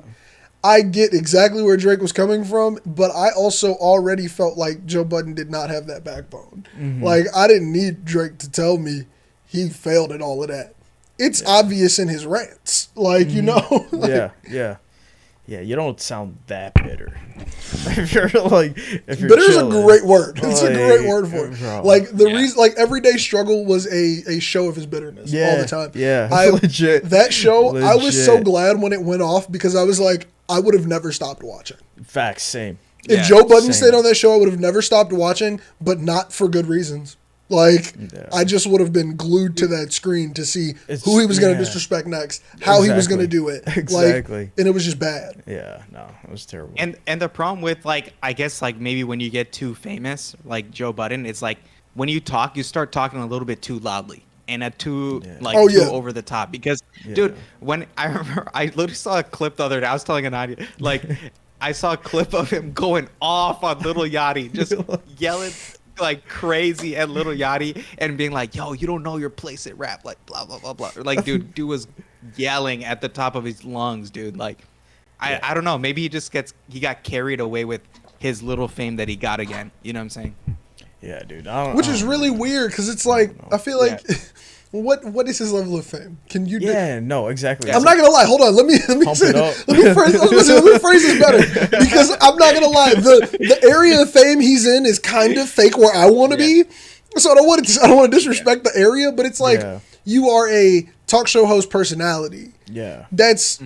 S1: I get exactly where Drake was coming from, but I also already felt like Joe Budden did not have that backbone.
S4: Mm-hmm.
S1: Like, I didn't need Drake to tell me he failed at all of that. It's obvious in his rants. Like, you know? Like,
S4: Yeah, you don't sound that bitter. if you're
S1: bitter is a
S4: chilling.
S1: great word. It's a great word for it.
S4: Bro.
S1: Like, the reason, like, Everyday Struggle was a show of his bitterness all the time.
S4: Yeah, legit.
S1: That show, I was so
S4: Legit.
S1: glad when it went off because I was like, I would have never stopped watching.
S4: Facts, same.
S1: If
S3: Yeah,
S1: Joe Budden
S4: same.
S1: stayed on that show, I would have never stopped watching, but not for good reasons. Like, I just would have been glued to that screen to see who he was going to disrespect next, how he was going to do it.
S4: Exactly.
S1: Like, and it was just bad.
S4: Yeah, no, it was terrible.
S3: And the problem with like I guess like maybe when you get too famous like Joe Budden, it's like when you talk, you start talking a little bit too loudly and at too too over the top. Because dude, when I remember I literally saw a clip the other day. I was telling Ananya like I saw a clip of him going off on Lil Yachty, just yelling like crazy at Lil Yachty and being like, "Yo, you don't know your place at rap," like blah blah blah blah. Like, dude was yelling at the top of his lungs, dude. Like, I don't know. Maybe he got carried away with his little fame that he got again. You know what I'm saying?
S4: Yeah, dude.
S1: Which is really weird because it's like, I feel like, what is his level of fame? Can you
S4: Yeah, no, exactly.
S1: I'm not gonna lie. Hold on. Let me
S4: Pump
S1: say,
S4: it up.
S1: let me phrase this better because I'm not gonna lie. The area of fame he's in is kind of fake where I want to be. So I don't want to disrespect the area, but it's like you are a talk show host personality.
S4: Yeah.
S1: That's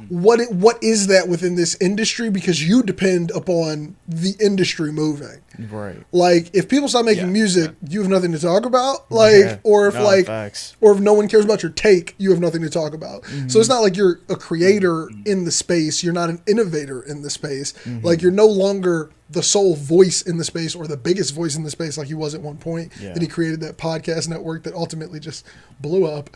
S1: what is that within this industry because you depend upon the industry moving.
S4: Right.
S1: Like if people stop making music, you have nothing to talk about. Like
S4: Yeah.
S1: or if
S4: Facts.
S1: or if no one cares about your take, you have nothing to talk about. So it's not like you're a creator in the space. You're not an innovator in the space. Like you're no longer the sole voice in the space or the biggest voice in the space like he was at one point. Then he created that podcast network that ultimately just blew up.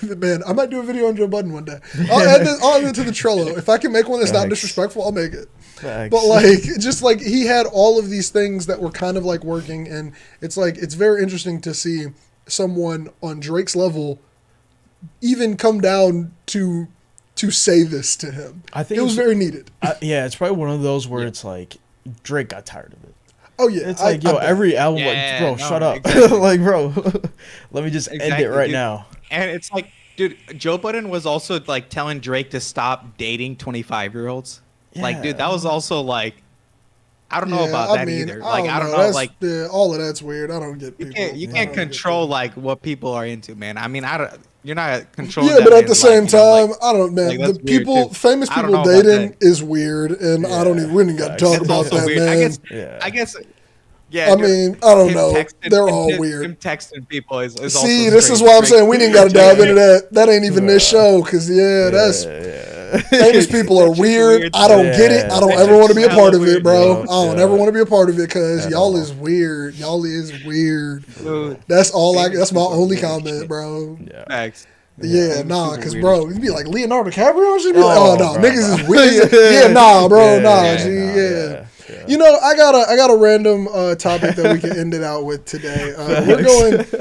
S1: Man, I might do a video on Joe Budden one day. I'll add it to the Trello. If I can make one that's not disrespectful, I'll make it.
S4: Facts.
S1: But like, just like he had all of these things that were kind of like working, and it's like it's very interesting to see someone on Drake's level even come down to say this to him.
S4: I think
S1: it was very needed.
S4: Yeah, it's probably one of those where it's like Drake got tired of it.
S1: Oh yeah,
S4: It's like, yo, every album, like, bro, shut up.
S3: Exactly.
S4: Like, bro, let me just end it right
S3: dude.
S4: now.
S3: And it's like, dude, Joe Budden was also like telling Drake to stop dating 25-year-olds. Like, dude, that was also like, I don't know about that either. Like, I don't know.
S1: That's,
S3: Like,
S1: all of that's weird. I don't get people.
S3: you can't control like what people are into, man. I mean, you're not controlling.
S1: Yeah,
S3: that
S1: but at
S3: man's
S1: the same
S3: life, you know,
S1: time,
S3: like,
S1: I don't, man.
S3: like,
S1: The
S3: that's weird,
S1: people,
S3: too.
S1: famous
S3: I don't
S1: people
S3: know about
S1: dating
S3: that.
S1: is weird, and I don't even. We didn't got to talk
S3: it's
S1: about
S3: also
S1: that,
S3: weird.
S1: man.
S3: I guess. Yeah,
S1: I mean, I don't know. They're all
S3: him
S1: weird.
S3: texting people is also
S1: See, this is
S3: strange.
S1: why I'm
S3: Drake-
S1: saying we didn't got to dive into that. That ain't even this show, because that's famous people are
S3: It's just
S1: weird.
S3: weird.
S1: I don't get it. I don't
S3: It's
S1: ever want to be a
S3: hella
S1: part of it,
S3: weird,
S1: bro.
S4: bro.
S1: I don't ever want to be a part of it because
S4: At
S1: y'all
S4: all.
S1: is weird. Y'all is weird.
S3: Dude,
S1: That's all.
S3: Famous
S1: That's my
S3: people are
S1: only
S3: weird as
S1: comment,
S3: shit.
S1: bro.
S4: Yeah.
S3: facts.
S1: Yeah, nah,
S3: people
S1: because
S3: weird
S1: bro, you'd be like Leonardo DiCaprio and shit. Be like,
S4: Oh,
S1: oh no,
S4: bro,
S1: niggas
S4: bro.
S1: is weird. Yeah, nah, bro, nah, G,
S4: nah,
S1: yeah. You know, I got a random topic that we can end it out with today.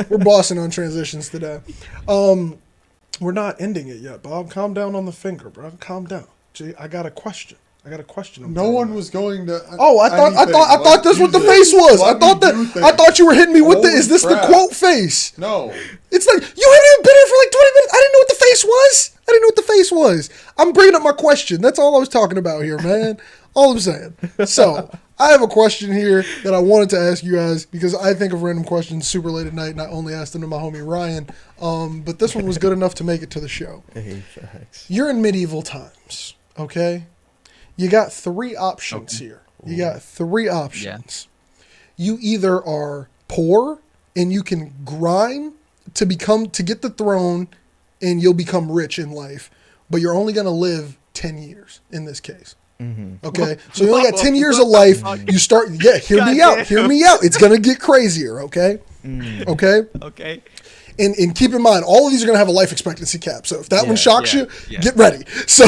S1: We're bossing on transitions today. We're not ending it yet, Bob. Calm down on the finger, bro. Calm down. G, I got a question. I'm
S2: No
S1: telling
S2: one
S1: you.
S2: was going to.
S1: Oh, I thought that's what the face was. I thought you were hitting me with the. Is this the quote face?
S2: No.
S1: It's like you haven't even been here for like 20 minutes. I didn't know what the face was. I didn't know what the face was. I'm bringing up my question. That's all I was talking about here, man. All I'm saying. So, I have a question here that I wanted to ask you guys because I think of random questions super late at night, and I only asked them to my homie Ryan. But this one was good enough to make it to the show.
S4: Hey, facts.
S1: You're in medieval times, okay? You got 3 options here. You got 3 options. You either are poor and you can grind to get the throne and you'll become rich in life, but you're only going to live 10 years in this case. Okay, so you only got 10 years of life. You start, hear me out. It's going to get crazier, okay? Okay. And keep in mind, all of these are going to have a life expectancy cap. So if that one shocks you, get ready. So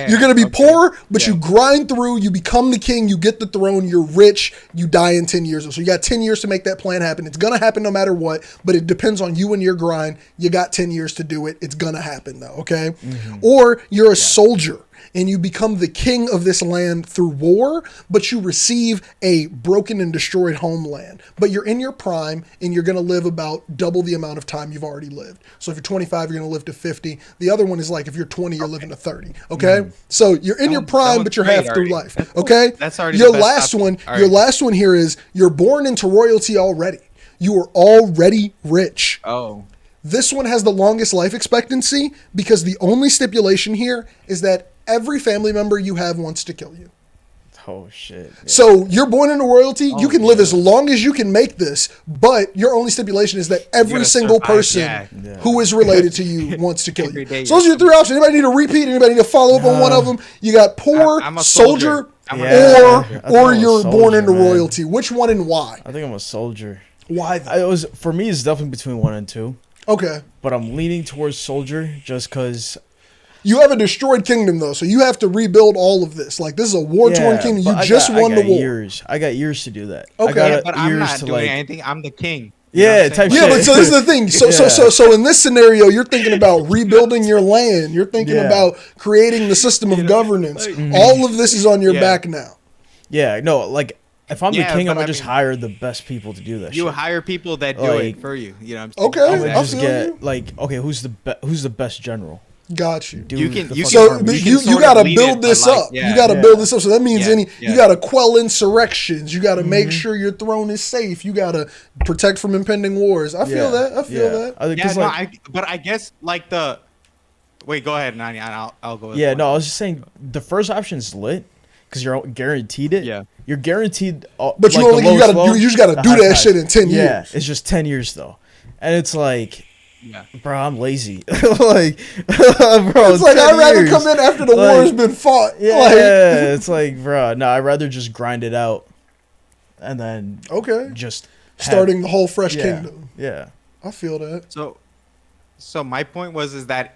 S1: you're going to be poor, but you grind through, you become the king, you get the throne, you're rich, you die in 10 years. So you got 10 years to make that plan happen. It's going to happen no matter what, but it depends on you and your grind. You got 10 years to do it. It's going to happen though, okay? Or you're a soldier and you become the king of this land through war, but you receive a broken and destroyed homeland. But you're in your prime, and you're going to live about double the amount of time you've already lived. So if you're 25, you're going to live to 50. The other one is like if you're 20, you're living to 30. Okay? So you're in your prime, but you're half through life. Okay?
S3: That's already
S1: your
S3: the best
S1: last
S3: option.
S1: one.
S3: All
S1: Your
S3: right.
S1: last one here is you're born into royalty already. You are already rich.
S3: Oh.
S1: This one has the longest life expectancy because the only stipulation here is that every family member you have wants to kill you.
S4: Oh, shit. Yeah.
S1: So you're born into royalty. You can live as long as you can make this, but your only stipulation is that every
S3: gotta
S1: single
S3: survive,
S1: person who is related to you wants to kill
S3: Every
S1: you.
S3: day
S1: So those are your 3 options. Anybody need a repeat? Anybody need to follow up on one of them? You got poor,
S3: I'm a
S1: soldier,
S3: I'm
S4: a
S1: or
S4: soldier. I think I'm a
S1: you're born
S4: soldier,
S1: into
S4: man.
S1: royalty. Which one and why?
S4: I think I'm a soldier.
S1: Why though?
S4: For me, it's definitely between 1 and 2.
S1: Okay.
S4: But I'm leaning towards soldier just because.
S1: You have a destroyed kingdom though, so you have to rebuild all of this. Like this is a war-torn kingdom. You just won the war.
S4: I got years to do that.
S1: Okay.
S4: I got
S3: Yeah, but I'm
S4: years
S3: not
S4: to,
S3: doing
S4: like,
S3: anything. I'm the king. You know
S4: Yeah,
S3: what I'm saying?
S4: type
S1: Yeah,
S4: shit.
S1: but so this is the thing. So
S4: Yeah.
S1: so in this scenario, you're thinking about rebuilding your land. You're thinking about creating the system of governance. All of this is on your back now.
S4: Yeah, no, like if I'm the
S3: Yeah,
S4: king, I'm
S3: but
S4: gonna
S3: I
S4: just
S3: mean-
S4: hire the best people to do that.
S3: You
S4: shit.
S3: hire people that do
S4: Like-
S3: it for you. You know what I'm saying?
S1: Okay.
S4: I'm gonna
S1: I
S4: just
S1: feel
S4: get
S1: you.
S4: like, okay, who's the best general?
S1: Got you.
S4: Do
S3: You can-
S4: the
S3: you
S4: fucking
S1: So
S3: can-
S4: army.
S1: but
S3: can
S1: you
S3: sort of
S1: got to
S3: lead
S1: build
S3: it,
S1: this
S3: but, like,
S1: up.
S3: yeah.
S1: You got to
S4: Yeah.
S1: build this up. So that means
S3: Yeah,
S1: you
S3: yeah.
S1: got to quell insurrections. You got to make sure your throne is safe. You got to protect from impending wars. I feel that. I feel that.
S4: I think
S3: Yeah,
S4: 'cause,
S3: no,
S4: like,
S3: but I guess like the. Wait, go ahead, Ananya, and I'll go. With
S4: yeah,
S3: one.
S4: no, I was just saying the first option is lit because you're guaranteed it.
S3: Yeah.
S4: You're guaranteed.
S1: But you only you got to you just got to do that shit in 10
S4: Yeah,
S1: years.
S4: it's just 10 years though, and it's like,
S3: Yeah.
S4: bro, I'm lazy. Like, bro,
S1: It's like
S4: 10
S1: I'd rather
S4: years.
S1: come in after the war
S4: Like,
S1: has been fought.
S4: Yeah,
S1: Like,
S4: it's like, bro, no, I'd rather just grind it out, and then
S1: okay.
S4: just
S1: Starting the whole fresh
S4: yeah,
S1: kingdom.
S4: Yeah.
S1: I feel that.
S3: So my point is that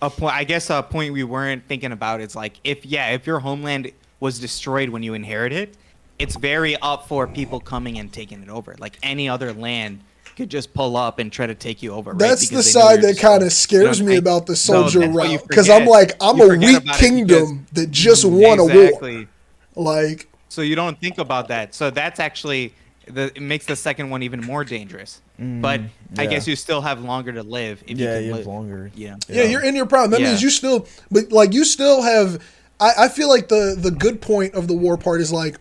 S3: a point. I guess a point we weren't thinking about is like if your homeland was destroyed when you inherit it, it's very up for people coming and taking it over. Like any other land could just pull up and try to take you over. Right?
S1: That's the
S3: Because they know
S1: side
S3: you're
S1: that kind of
S3: destroyed.
S1: scares
S3: You know
S1: me
S3: what I'm
S1: about the
S3: saying?
S1: soldier
S3: that's what you
S1: route because I'm
S3: forget.
S1: like I'm
S3: You
S1: a
S3: forget
S1: weak
S3: about it
S1: kingdom that just won a war.
S3: Exactly.
S1: Like
S3: So you don't think about that. So that's actually it makes the second one even more dangerous. But I
S4: yeah.
S3: guess you still have longer to live if
S4: Yeah,
S3: you can
S4: you have
S3: live
S4: longer.
S3: Yeah.
S1: yeah, you're in your prime. That
S3: Yeah.
S1: means you still, but like you still have. I feel like the good point of the war part is like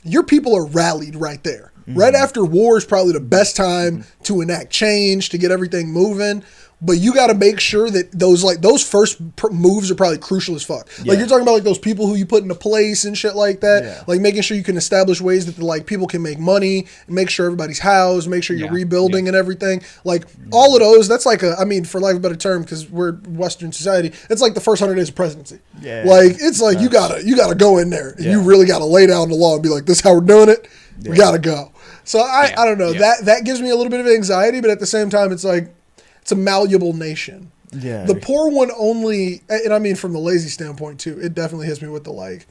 S1: your people are rallied right there. Right after war is probably the best time to enact change, to get everything moving. But you got to make sure that those first moves are probably crucial as fuck.
S4: Yeah.
S1: Like you're talking about like those people who you put into place and shit like that.
S4: Yeah.
S1: Like making sure you can establish ways that like people can make money, make sure everybody's housed, make sure you're
S3: Yeah.
S1: rebuilding and everything. Like all of those, that's like I mean, for lack of a better term, because we're Western society, it's like the first 100 days of presidency.
S4: Yeah.
S1: Like it's like you gotta go in there and you
S4: Yeah.
S1: really gotta lay down the law and be like, this is how we're doing it. We gotta go. So I don't know.
S3: Yeah.
S1: That gives me a little bit of anxiety, but at the same time, it's like it's a malleable nation.
S4: Yeah.
S1: The poor one only, and I mean from the lazy standpoint too, it definitely hits me with the like,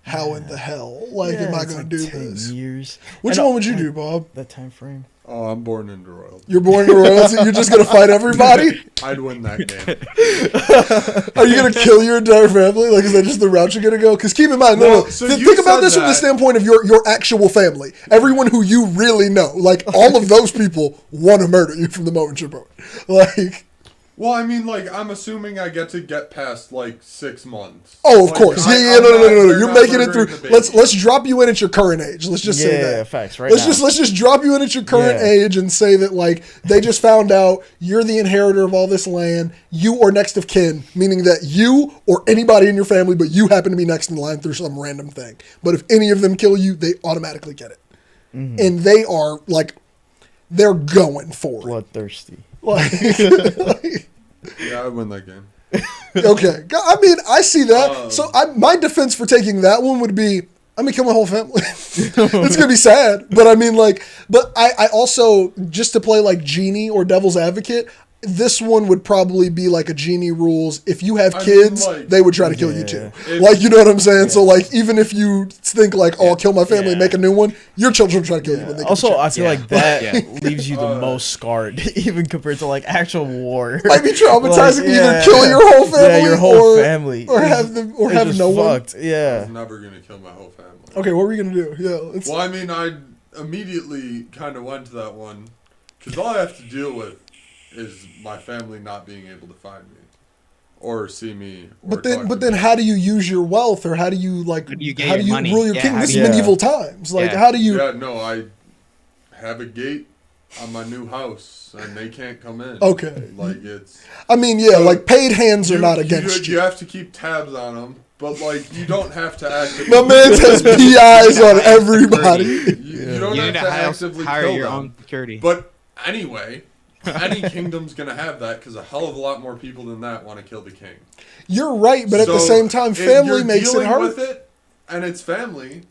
S1: how in the hell, like, am I
S4: it's
S1: going
S4: like
S1: to do
S4: 10
S1: this?
S4: years.
S1: Which
S4: And,
S1: one would you do, Bob?
S4: That time frame.
S2: Oh, I'm born into royalty.
S1: You're born into royalty. You're just going to fight everybody?
S2: I'd win that game.
S1: Are you going to kill your entire family? Like, is that just the route you're going to go? Because keep in mind,
S2: Well, so you
S1: think about
S2: said
S1: this from the
S2: that.
S1: standpoint of your actual family. Everyone who you really know. Like, all of those people want to murder you from the moment you're born. Like,
S2: Well, I mean, like, I'm assuming I get past, like, 6 months.
S1: Oh, of
S2: Like,
S1: course.
S2: I-
S1: Yeah.
S2: I'm
S1: No.
S2: not- they're
S1: You're
S2: not
S1: making it through.
S2: murdering the baby.
S1: Let's drop you in at your current age. Let's just say that.
S4: Facts. Right now.
S1: Let's just drop you in at your current
S4: Yeah.
S1: age and say that like they just found out you're the inheritor of all this land. You or next of kin, meaning that you or anybody in your family, but you happen to be next in line through some random thing. But if any of them kill you, they automatically get it, and they are like they're going for it.
S4: Bloodthirsty.
S1: Like,
S2: Yeah, I win that game.
S1: okay, I mean I see that. So my defense for taking that one would be I'm gonna kill my whole family. It's gonna be sad, but I mean, like, but I also just to play like genie or devil's advocate. This one would probably be like a genie rules. If you have kids,
S2: like,
S1: they would try to kill you too.
S2: If-
S1: Like, you know what I'm saying? So like, even if you think like, oh, I'll kill my family and make a new one, your children try to kill you when they get
S4: Also,
S1: the
S4: I
S1: chance.
S4: feel like that
S3: Yeah.
S4: leaves you the most scarred, even compared to like actual war.
S1: Might be traumatizing to either
S4: yeah.
S1: kill your whole family,
S4: Yeah, your whole
S1: or,
S4: family,
S1: or have them, or
S4: It's
S1: have
S4: just
S1: no one.
S4: fucked. Yeah.
S2: I'm never gonna kill my whole family.
S1: Okay, what were we gonna do? Yeah, it's,
S2: Well, I mean, I immediately kind of went to that one because all I have to deal with is my family not being able to find me or see me. Or
S1: but then,
S2: talk
S1: but
S2: to
S1: then,
S2: me.
S1: how do you use your wealth, or how do you like,
S3: How do you get
S1: how do
S3: your
S1: you
S3: money?
S1: rule your
S3: Yeah,
S1: kingdom?
S3: how
S1: This is
S3: do
S4: you-
S1: medieval times. Like,
S3: Yeah.
S1: how do you?
S2: Yeah, no, I have a gate on my new house and they can't come in.
S1: Okay.
S2: Like it's.
S1: I mean, yeah, like paid hands are not against
S2: you.
S1: you.
S2: You have to keep tabs on them, but like you don't have to actively.
S1: My man has PIs on everybody.
S2: You don't
S3: You
S2: have
S3: need
S2: to
S3: to
S2: actively
S3: hire
S2: kill
S3: your
S2: them.
S3: own security.
S2: But anyway, any kingdom's gonna have that because a hell of a lot more people than that want to kill the king.
S1: You're right, but at the
S2: So,
S1: same time,
S2: if
S1: family
S2: you're
S1: makes it
S2: dealing
S1: hard.
S2: with it, and it's family,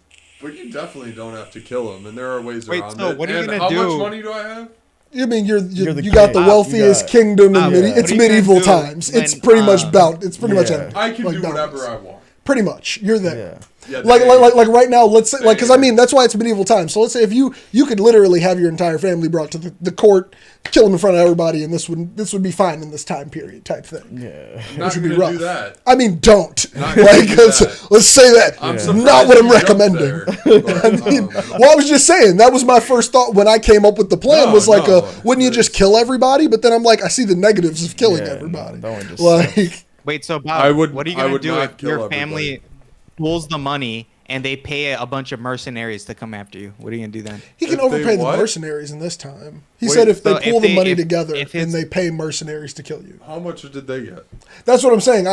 S2: but you definitely don't have to kill them, and there are ways
S3: Wait,
S2: around
S3: so
S2: it.
S3: what are you
S2: And
S3: gonna
S2: how
S3: do?
S2: much money do I have?
S1: You mean
S4: You're
S1: you
S4: the
S1: got the
S4: king.
S1: wealthiest
S4: You got-
S1: kingdom in
S3: What
S1: medi-
S3: are
S1: it's
S3: you gonna
S1: medieval
S3: do
S1: times. It's
S3: when,
S1: pretty much bout. It's pretty much
S4: yeah.
S1: empty.
S2: I can
S1: like
S2: do
S1: boundaries.
S2: whatever I want.
S1: Pretty much, you're there.
S4: Yeah.
S2: Yeah,
S1: Like right now, let's say, like, because I mean, that's why it's medieval times. So let's say if you could literally have your entire family brought to the court, kill them in front of everybody, and this would be fine in this time period type thing.
S4: Yeah.
S2: not
S1: would be
S2: gonna
S1: rough.
S2: do that.
S1: I mean, don't.
S2: Not gonna
S1: Like,
S2: do
S1: let's,
S2: that.
S1: let's say that.
S2: I'm
S4: Yeah.
S2: surprised
S1: Not what I'm
S2: you jumped
S1: recommending.
S2: there, but,
S1: Well, I was just saying that was my first thought when I came up with the plan.
S2: No,
S1: was like,
S2: no.
S1: wouldn't you just kill everybody? But then I'm like, I see the negatives of killing
S4: Yeah,
S1: everybody.
S4: no, that one just
S1: Like,
S3: Wait, so Bob,
S2: I would-
S3: what are you
S2: I
S3: gonna
S2: would
S3: do
S2: not
S3: if
S2: kill
S3: your family
S2: everybody.
S3: pulls the money and they pay a bunch of mercenaries to come after you? What are you gonna do then?
S1: he can
S2: If they
S1: overpay the
S2: what?
S1: mercenaries in this time. He
S2: Wait,
S1: said if they
S3: so if
S1: pull the
S3: they-
S1: money
S3: if-
S1: together
S3: if
S1: and
S3: it's-
S1: they pay mercenaries to kill you.
S2: how much did they get?
S1: That's what I'm saying.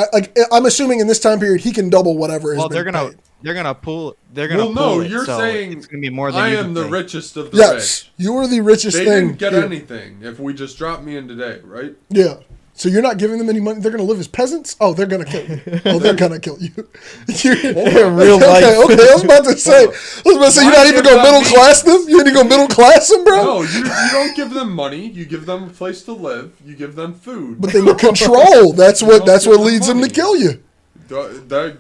S1: I'm assuming in this time period he can double whatever has
S3: Well,
S1: been paid.
S3: they're gonna pull. They're gonna
S2: Well,
S3: pull
S2: no,
S3: it,
S2: you're
S3: so
S2: saying
S3: it's gonna be more than
S2: I
S3: you
S2: am
S3: can
S2: the
S3: pay.
S2: richest of the
S1: Yes, you are the richest
S2: rich. They
S1: thing.
S2: didn't get
S1: here.
S2: anything if we just dropped me in today, right?
S1: Yeah. So you're not giving them any money. They're gonna live as peasants. Oh, they're gonna kill you. Oh, they're gonna kill you.
S4: In real
S1: Okay,
S4: life.
S1: okay. I was about to say. You're
S2: Why
S1: not even
S2: give
S1: gonna
S2: them
S1: middle
S2: meat?
S1: class them. You ain't gonna middle class them, bro.
S2: No, you don't give them money. You give them a place to live. You give them food.
S1: But then you control. That's
S2: You
S1: what.
S2: don't
S1: That's
S2: give
S1: what
S2: them
S1: leads them to
S2: money.
S1: kill you.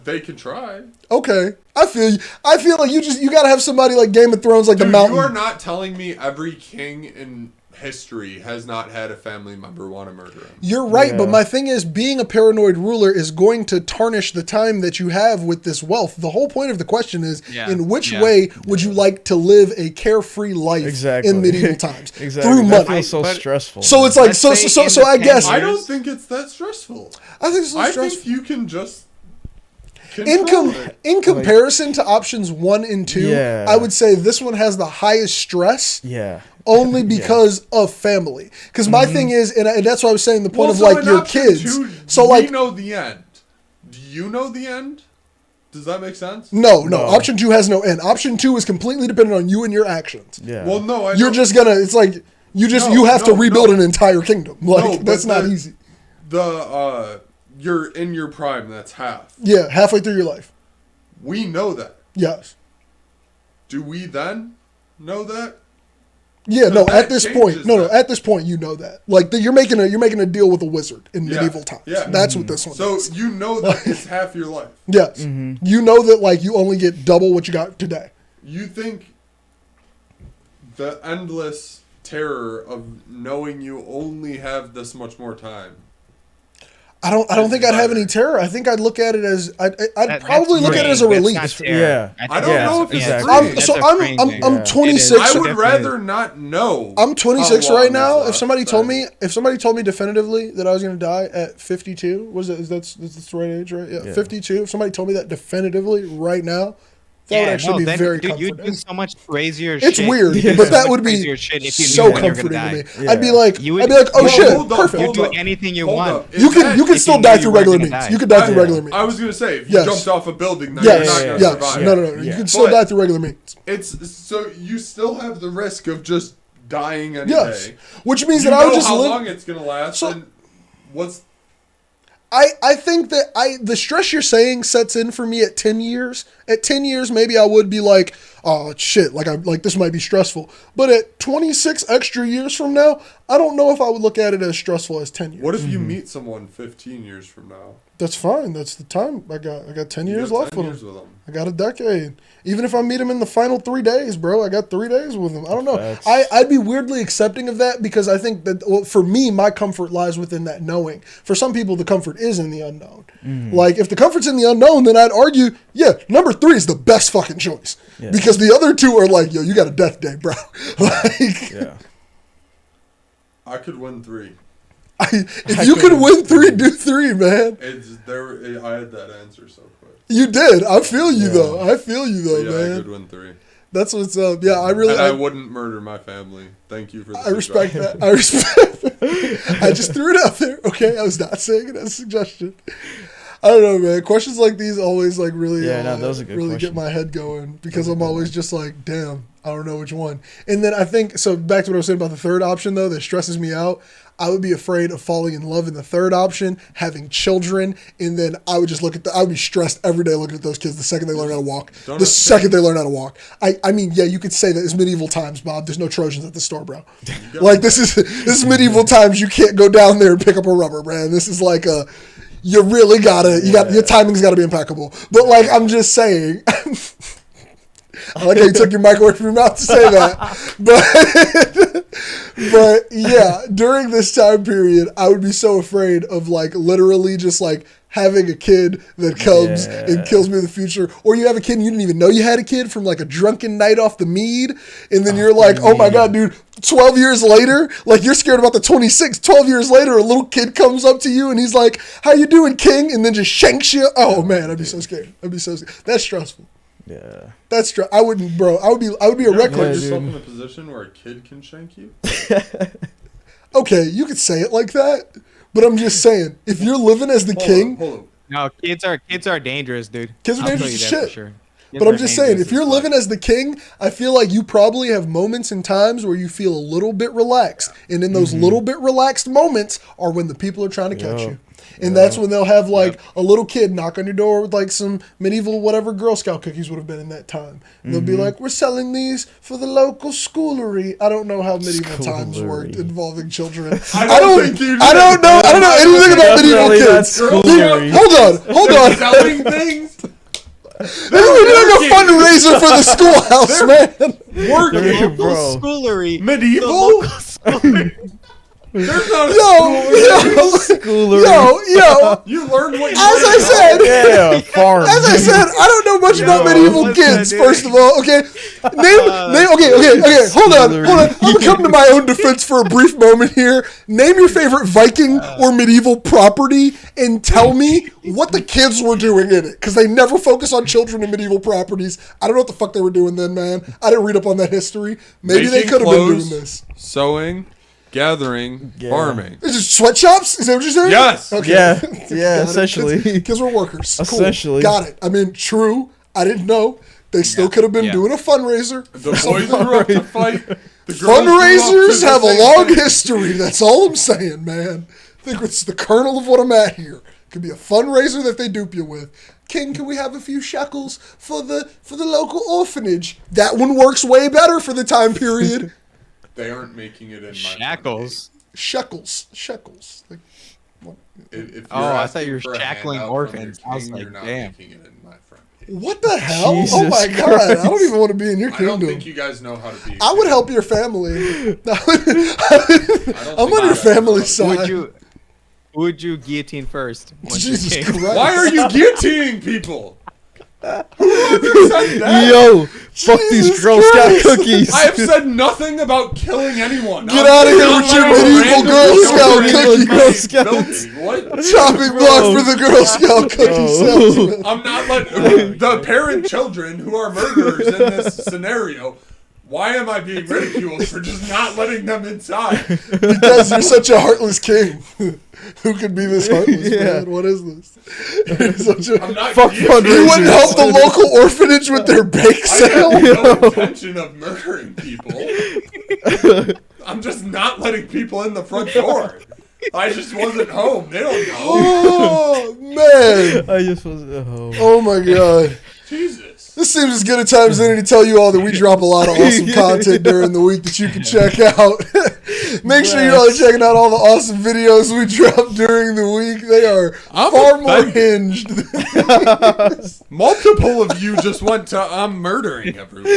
S2: They can try.
S1: Okay, I feel you. I feel like you gotta have somebody like Game of Thrones, like the
S2: Dude,
S1: mountain.
S2: you are not telling me every king in history has not had a family member want to murder him.
S1: You're right, but
S4: Yeah.
S1: my thing is, being a paranoid ruler is going to tarnish the time that you have with this wealth. The whole point of the question is,
S3: Yeah,
S1: in which
S3: yeah.
S1: way would you like to live a carefree life
S4: Exactly.
S1: in medieval times?
S4: Exactly.
S1: Through
S4: That
S1: money.
S4: feels so
S3: But-
S4: stressful.
S1: So it's like,
S3: Let's
S1: so
S3: say
S1: so
S3: in
S1: so
S3: the
S1: I
S3: 10
S1: guess
S2: I
S3: years-
S2: don't think it's that stressful.
S1: I think it's a little
S2: I
S1: stressful.
S2: think you can just
S1: In,
S2: control it.
S1: in comparison to options 1 and 2,
S4: Yeah.
S1: I would say this one has the highest stress.
S4: yeah.
S1: Only because of family. Because my thing is, and that's why I was saying the point of
S2: so
S1: like
S2: in
S1: your
S2: option
S1: kids.
S2: two,
S1: So
S2: we
S1: like,
S2: know the end. Do you know the end? Does that make sense?
S1: no.
S4: No.
S1: Option 2 has no end. Option 2 is completely dependent on you and your actions.
S4: Yeah.
S2: Well, no, I
S1: You're
S2: know-
S1: just gonna. It's like you
S2: No,
S1: have to
S2: no,
S1: rebuild
S2: no.
S1: an entire kingdom. Like
S2: No, but
S1: that's not
S2: the-
S1: easy.
S2: You're in your prime. That's half.
S1: Yeah, halfway through your life.
S2: We know that.
S1: Yes.
S2: Do we then know that?
S1: Yeah. No.
S2: that
S1: At this
S2: changes
S1: point, no.
S2: that.
S1: At this point, you know that. Like you're making a deal with a wizard in
S2: Yeah,
S1: medieval times.
S2: yeah.
S1: That's what this one
S2: So
S1: is.
S2: you know that it's half your life.
S1: Yes. You know that like you only get double what you got today.
S2: You think the endless terror of knowing you only have this much more time.
S1: I don't think I'd have any terror. I think I'd look at it as I'd probably look at it as a
S3: That's
S1: relief.
S3: not terror.
S4: Yeah.
S2: I don't know if it's
S3: yeah,
S2: free.
S3: that's
S1: So
S3: a
S1: I'm
S3: freeing
S1: I'm,
S3: thing.
S1: I'm
S4: Yeah.
S1: 26.
S2: I would
S3: definitely-
S2: rather not know.
S1: I'm 26
S2: how long
S1: right now.
S2: is
S1: If somebody
S2: left,
S1: told
S2: then-
S1: me, definitively that I was going to die at 52, that's the right age, right? Yeah,
S4: Yeah.
S1: 52. If somebody told me that definitively right now, that would actually be
S3: then,
S1: very
S3: dude, you'd
S1: comforting.
S3: do so much crazier
S1: It's
S3: shit.
S1: weird,
S3: You'd do
S1: but
S3: so
S1: that
S3: much
S1: would be
S3: crazier shit if you
S1: so
S3: knew when you were
S1: comforting
S3: gonna
S1: to
S3: die.
S1: me. I'd be
S4: Yeah.
S1: like,
S3: You
S1: I'd
S3: would-
S1: be like, oh
S2: Well,
S1: shit,
S2: hold up,
S1: perfect.
S3: You'd do
S2: Hold up.
S3: anything you
S2: Hold
S3: want.
S2: up.
S1: You can
S3: if
S1: still
S3: you
S1: die
S3: knew
S1: through
S3: you were
S1: regular
S3: gonna
S1: means.
S3: die.
S1: You could die through
S2: I-
S1: regular means.
S2: I was gonna say, if you
S1: Yes.
S2: jumped off a building, now
S1: Yes,
S2: you're not gonna
S1: yes,
S2: survive.
S1: no. You
S4: Yeah.
S1: can still
S2: But-
S1: die through regular means.
S2: It's so you still have the risk of just dying any
S1: Yes,
S2: day.
S1: which means
S2: You
S1: that I would
S2: know
S1: just
S2: how
S1: live.
S2: long it's gonna last,
S1: So-
S2: and what's
S1: I think that the stress you're saying sets in for me at 10 years. At 10 years, maybe I would be like, oh shit, like this might be stressful. But at 26 extra years from now, I don't know if I would look at it as stressful as 10 years.
S2: what if you meet someone 15 years from now?
S1: That's fine. That's the time. I got 10
S2: You
S1: years
S2: got
S1: left
S2: 10
S1: with
S2: years
S1: him.
S2: with them.
S1: I got a decade. Even if I meet him in the final 3 days, bro, I got 3 days with him. I don't know.
S4: Facts.
S1: I'd be weirdly accepting of that because I think that, well, for me, my comfort lies within that knowing. For some people, the comfort is in the unknown. Like, if the comfort's in the unknown, then I'd argue, yeah, number 3 is the best fucking choice.
S4: Yeah.
S1: Because the other two are like, yo, you got a death day, bro. Like,
S4: Yeah.
S2: I could win 3.
S1: if you could win 3, do 3, man.
S2: It's there. I had that answer so quick.
S1: You did. I feel you, though. I feel you, though,
S2: Yeah, I
S1: man.
S2: could win 3.
S1: That's what's up. Yeah, I really.
S2: And I wouldn't murder my family. Thank you for the
S1: I respect
S2: suggestion.
S1: that. I respect. I just threw it out there. Okay, I was not saying it as a suggestion. I don't know, man. Questions like these always like really,
S4: Yeah, no, those are good
S1: really get
S4: questions.
S1: my head going because I'm always just like, damn, I don't know which one. And then I think so. Back to what I was saying about the third option though, that stresses me out. I would be afraid of falling in love in the third option, having children, and then I would just look at I would be stressed every day looking at those kids the second they learn how to walk.
S2: Don't
S1: The
S2: have
S1: second they learn how to walk. I mean, yeah, you could say that it's medieval times, Bob. There's no Trojans at the store, bro. Like this is medieval times. You can't go down there and pick up a rubber, man. This is like a you really gotta your timing's gotta be impeccable. But like I'm just saying. I like how you took your mic away from your mouth to say that. But yeah, during this time period, I would be so afraid of like literally just like having a kid that comes and kills me in the future. Or you have a kid and you didn't even know you had a kid from like a drunken night off the mead. And then you're like, oh my God, dude, 12 years later, like you're scared about the 26. 12 years later, a little kid comes up to you and he's like, how you doing, King? And then just shanks you. Oh man, I'd be so scared. I'd be so scared. That's stressful.
S4: Yeah.
S1: That's true. I wouldn't, bro. I would be a
S2: You ever put
S1: reckless.
S2: yourself
S4: dude.
S2: in a position where a kid can shank you.
S1: Okay, you could say it like that, but I'm just saying, if you're living as the king,
S2: Hold on.
S3: No, kids are dangerous, dude.
S1: Kids are
S3: I'll tell
S1: dangerous
S3: you
S1: as
S3: that for
S1: shit.
S3: sure.
S1: but I'm just saying, if you're living as the king, I feel like you probably have moments and times where you feel a little bit relaxed, and in those little bit relaxed moments are when the people are trying to catch
S4: Yeah.
S1: you. And that's when they'll have like a little kid knock on your door with like some medieval whatever Girl Scout cookies would have been in that time. And they'll be like, "We're selling these for the local schoolery." I don't know how medieval times worked
S4: Schoolery.
S1: involving children.
S2: I don't think you
S1: I don't know. I don't know anything about medieval
S4: Definitely not
S1: kids.
S4: schoolery.
S1: Hold on.
S2: Selling things.
S1: They were doing a fundraiser for the schoolhouse, man.
S2: Working.
S3: local
S4: Bro.
S3: schoolery.
S2: Medieval?
S3: The local schoolery.
S2: There's not a
S1: Yo.
S2: You learned what you
S1: As I
S2: learned.
S1: said,
S4: Yeah, farm.
S1: As I said, I don't know much about
S3: Yo,
S1: medieval
S3: listen,
S1: kids.
S3: dude.
S1: First of all, okay. Okay. Hold on. I'm gonna come to my own defense for a brief moment here. Name your favorite Viking or medieval property and tell me what the kids were doing in it, because they never focus on children in medieval properties. I don't know what the fuck they were doing then, man. I didn't read up on that history. Maybe they
S2: Making
S1: could have been
S2: clothes,
S1: doing this.
S2: Sewing, gathering, farming.
S1: Is it sweatshops? Is that what you're saying?
S2: Yes.
S1: Okay.
S4: Yeah,
S1: Got
S4: yeah,
S1: it.
S4: essentially.
S1: Kids were workers. Cool.
S4: Essentially.
S1: Got it. I mean, true. I didn't know. They still could have been
S3: Yeah.
S1: doing a fundraiser.
S2: The boys grew up to fight. The girls grew up to
S1: Fundraisers
S2: the
S1: have a
S2: same
S1: long
S2: thing.
S1: history. That's all I'm saying, man. I think it's the kernel of what I'm at here. Could be a fundraiser that they dupe you with. King, can we have a few shekels for the local orphanage? That one works way better for the time period.
S2: They aren't making it in my
S3: Shackles.
S1: Shekels. Like,
S2: If you're
S3: Oh, I
S2: asking
S3: thought you were
S2: for a
S3: shackling
S2: handout from
S3: orphans.
S2: your
S3: I was
S2: king,
S3: like,
S2: you're not
S3: damn.
S2: making it in my front.
S1: what the hell? Oh
S4: Jesus
S1: my god! I don't
S4: Christ.
S1: even want to be in your
S2: I don't
S1: kingdom.
S2: think you guys know how to be.
S1: I would help your family. I'm
S2: think
S1: on
S2: you
S1: your
S2: guys know
S1: family
S2: how to-
S1: side.
S3: Would you? Who would you guillotine first? once you're
S1: Jesus
S3: king?
S1: Christ.
S2: Why are you guillotining people? Who said that?
S4: Yo, fuck these
S1: Jesus
S4: Girl Scout
S1: Christ.
S4: cookies.
S2: I have said nothing about killing anyone.
S1: Get out of here with your medieval Girl Scout
S4: cookies.
S1: cookies.
S4: Girl Scouts.
S2: What?
S1: Chopping block for the Girl Scout cookie salesman.
S2: I'm not letting the parent children who are murderers in this scenario. Why am I being ridiculed for just not letting them inside?
S1: Because you're such a heartless king. Who could be this heartless, man? What is this?
S2: I'm not
S4: Fuck
S2: guilty.
S1: You wouldn't help the local orphanage with their bake
S2: I
S1: sale?
S2: have no intention of murdering people. I'm just not letting people in the front door. I just wasn't home. They don't know.
S1: Oh, man.
S4: I just was. Oh.
S1: Oh, my God.
S2: Jesus.
S1: This seems as good a time as any to tell you all that we drop a lot of awesome content during the week that you can check out. Make sure you're all checking out all the awesome videos we drop during the week. They are far more hinged.
S2: Multiple of you just went to I'm murdering everyone.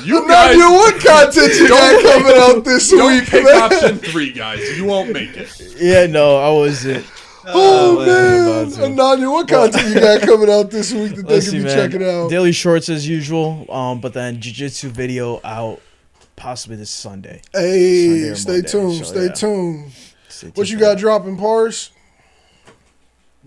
S2: You
S1: Now,
S2: guys,
S1: what content you got coming out this
S2: don't
S1: week,
S2: pick
S1: man?
S2: option 3, guys. You won't make it.
S4: Yeah, no, I wasn't.
S1: Oh,
S4: man.
S1: man. Ananya, what content you got coming out this week that they
S4: Let's
S1: can
S4: see,
S1: be
S4: man.
S1: checking out?
S4: Daily shorts as usual. But then jiu-jitsu video out possibly this Sunday.
S1: Hey,
S4: Sunday or
S1: stay
S4: Monday,
S1: tuned.
S4: so,
S1: Stay
S4: yeah.
S1: tuned.
S4: Stay
S1: What
S4: tuned
S1: you
S4: for
S1: got
S4: that.
S1: dropping, Pars?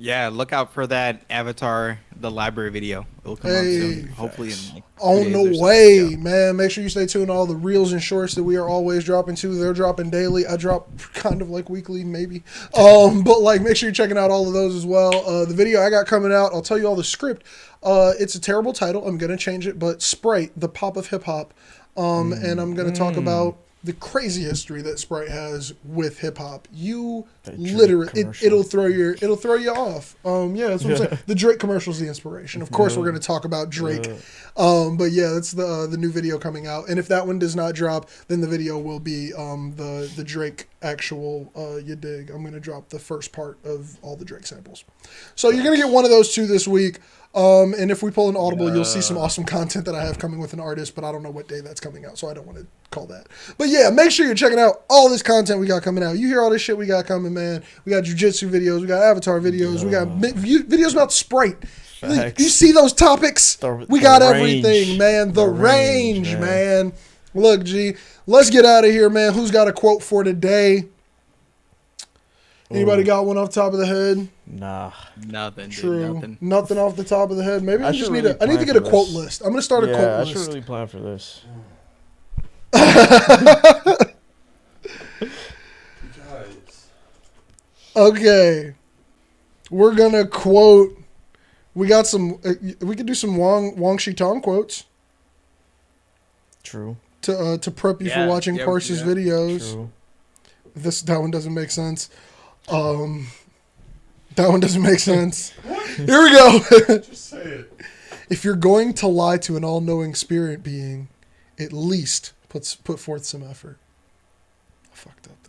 S3: Yeah, look out for that Avatar, the library video. It'll come out
S1: Hey.
S3: soon. Hopefully in like 2
S1: On
S3: days
S1: the
S3: or something.
S1: way,
S3: Yeah.
S1: man. Make sure you stay tuned to all the reels and shorts that we are always dropping too. They're dropping daily. I drop kind of like weekly, maybe. But like, make sure you're checking out all of those as well. The video I got coming out, I'll tell you all the script. It's a terrible title. I'm gonna change it, but Sprite, the pop of hip hop. And I'm gonna talk about the crazy history that Sprite has with hip hop. You
S4: That Drake
S1: literally,
S4: commercial.
S1: it'll throw you off. Yeah, that's what I'm saying. The Drake commercial is the inspiration. Of course, we're gonna talk about Drake. But yeah, that's the new video coming out. And if that one does not drop, then the video will be the Drake actual. You dig? I'm gonna drop the first part of all the Drake samples. So you're gonna get one of those two this week. And if we pull an audible, you'll see some awesome content that I have coming with an artist, but I don't know what day that's coming out, so I don't want to call that. But yeah, make sure you're checking out all this content we got coming out. You hear all this shit we got coming, man. We got jiu-jitsu videos, we got Avatar videos, we got videos about Sprite.
S4: Facts.
S1: You see those topics? We
S4: The
S1: got
S4: range.
S1: everything, man. The range,
S4: range,
S1: man. Look, G, let's get out of here, man. Who's got a quote for today? Anybody got one off the top of the head?
S4: Nah.
S3: Nothing,
S1: True.
S3: dude.
S1: Nothing off the top of the head. Maybe I
S4: I
S1: just
S4: should
S1: need
S4: really
S1: I need to
S4: plan
S1: get a
S4: for
S1: quote
S4: this.
S1: list. I'm gonna start a
S4: Yeah,
S1: quote
S4: I
S1: list.
S4: should really plan for this.
S2: Guys.
S1: Okay, we're gonna quote. We got some. We could do some Wang Shitong quotes
S4: True.
S1: to prep you for
S3: Yeah,
S1: watching
S3: yeah,
S1: Pars's
S3: yeah.
S1: videos.
S4: True.
S1: That one doesn't make sense. That one doesn't make sense. Here we go.
S2: Just say it.
S1: If you're going to lie to an all-knowing spirit being, at least put forth some effort. I fucked up there.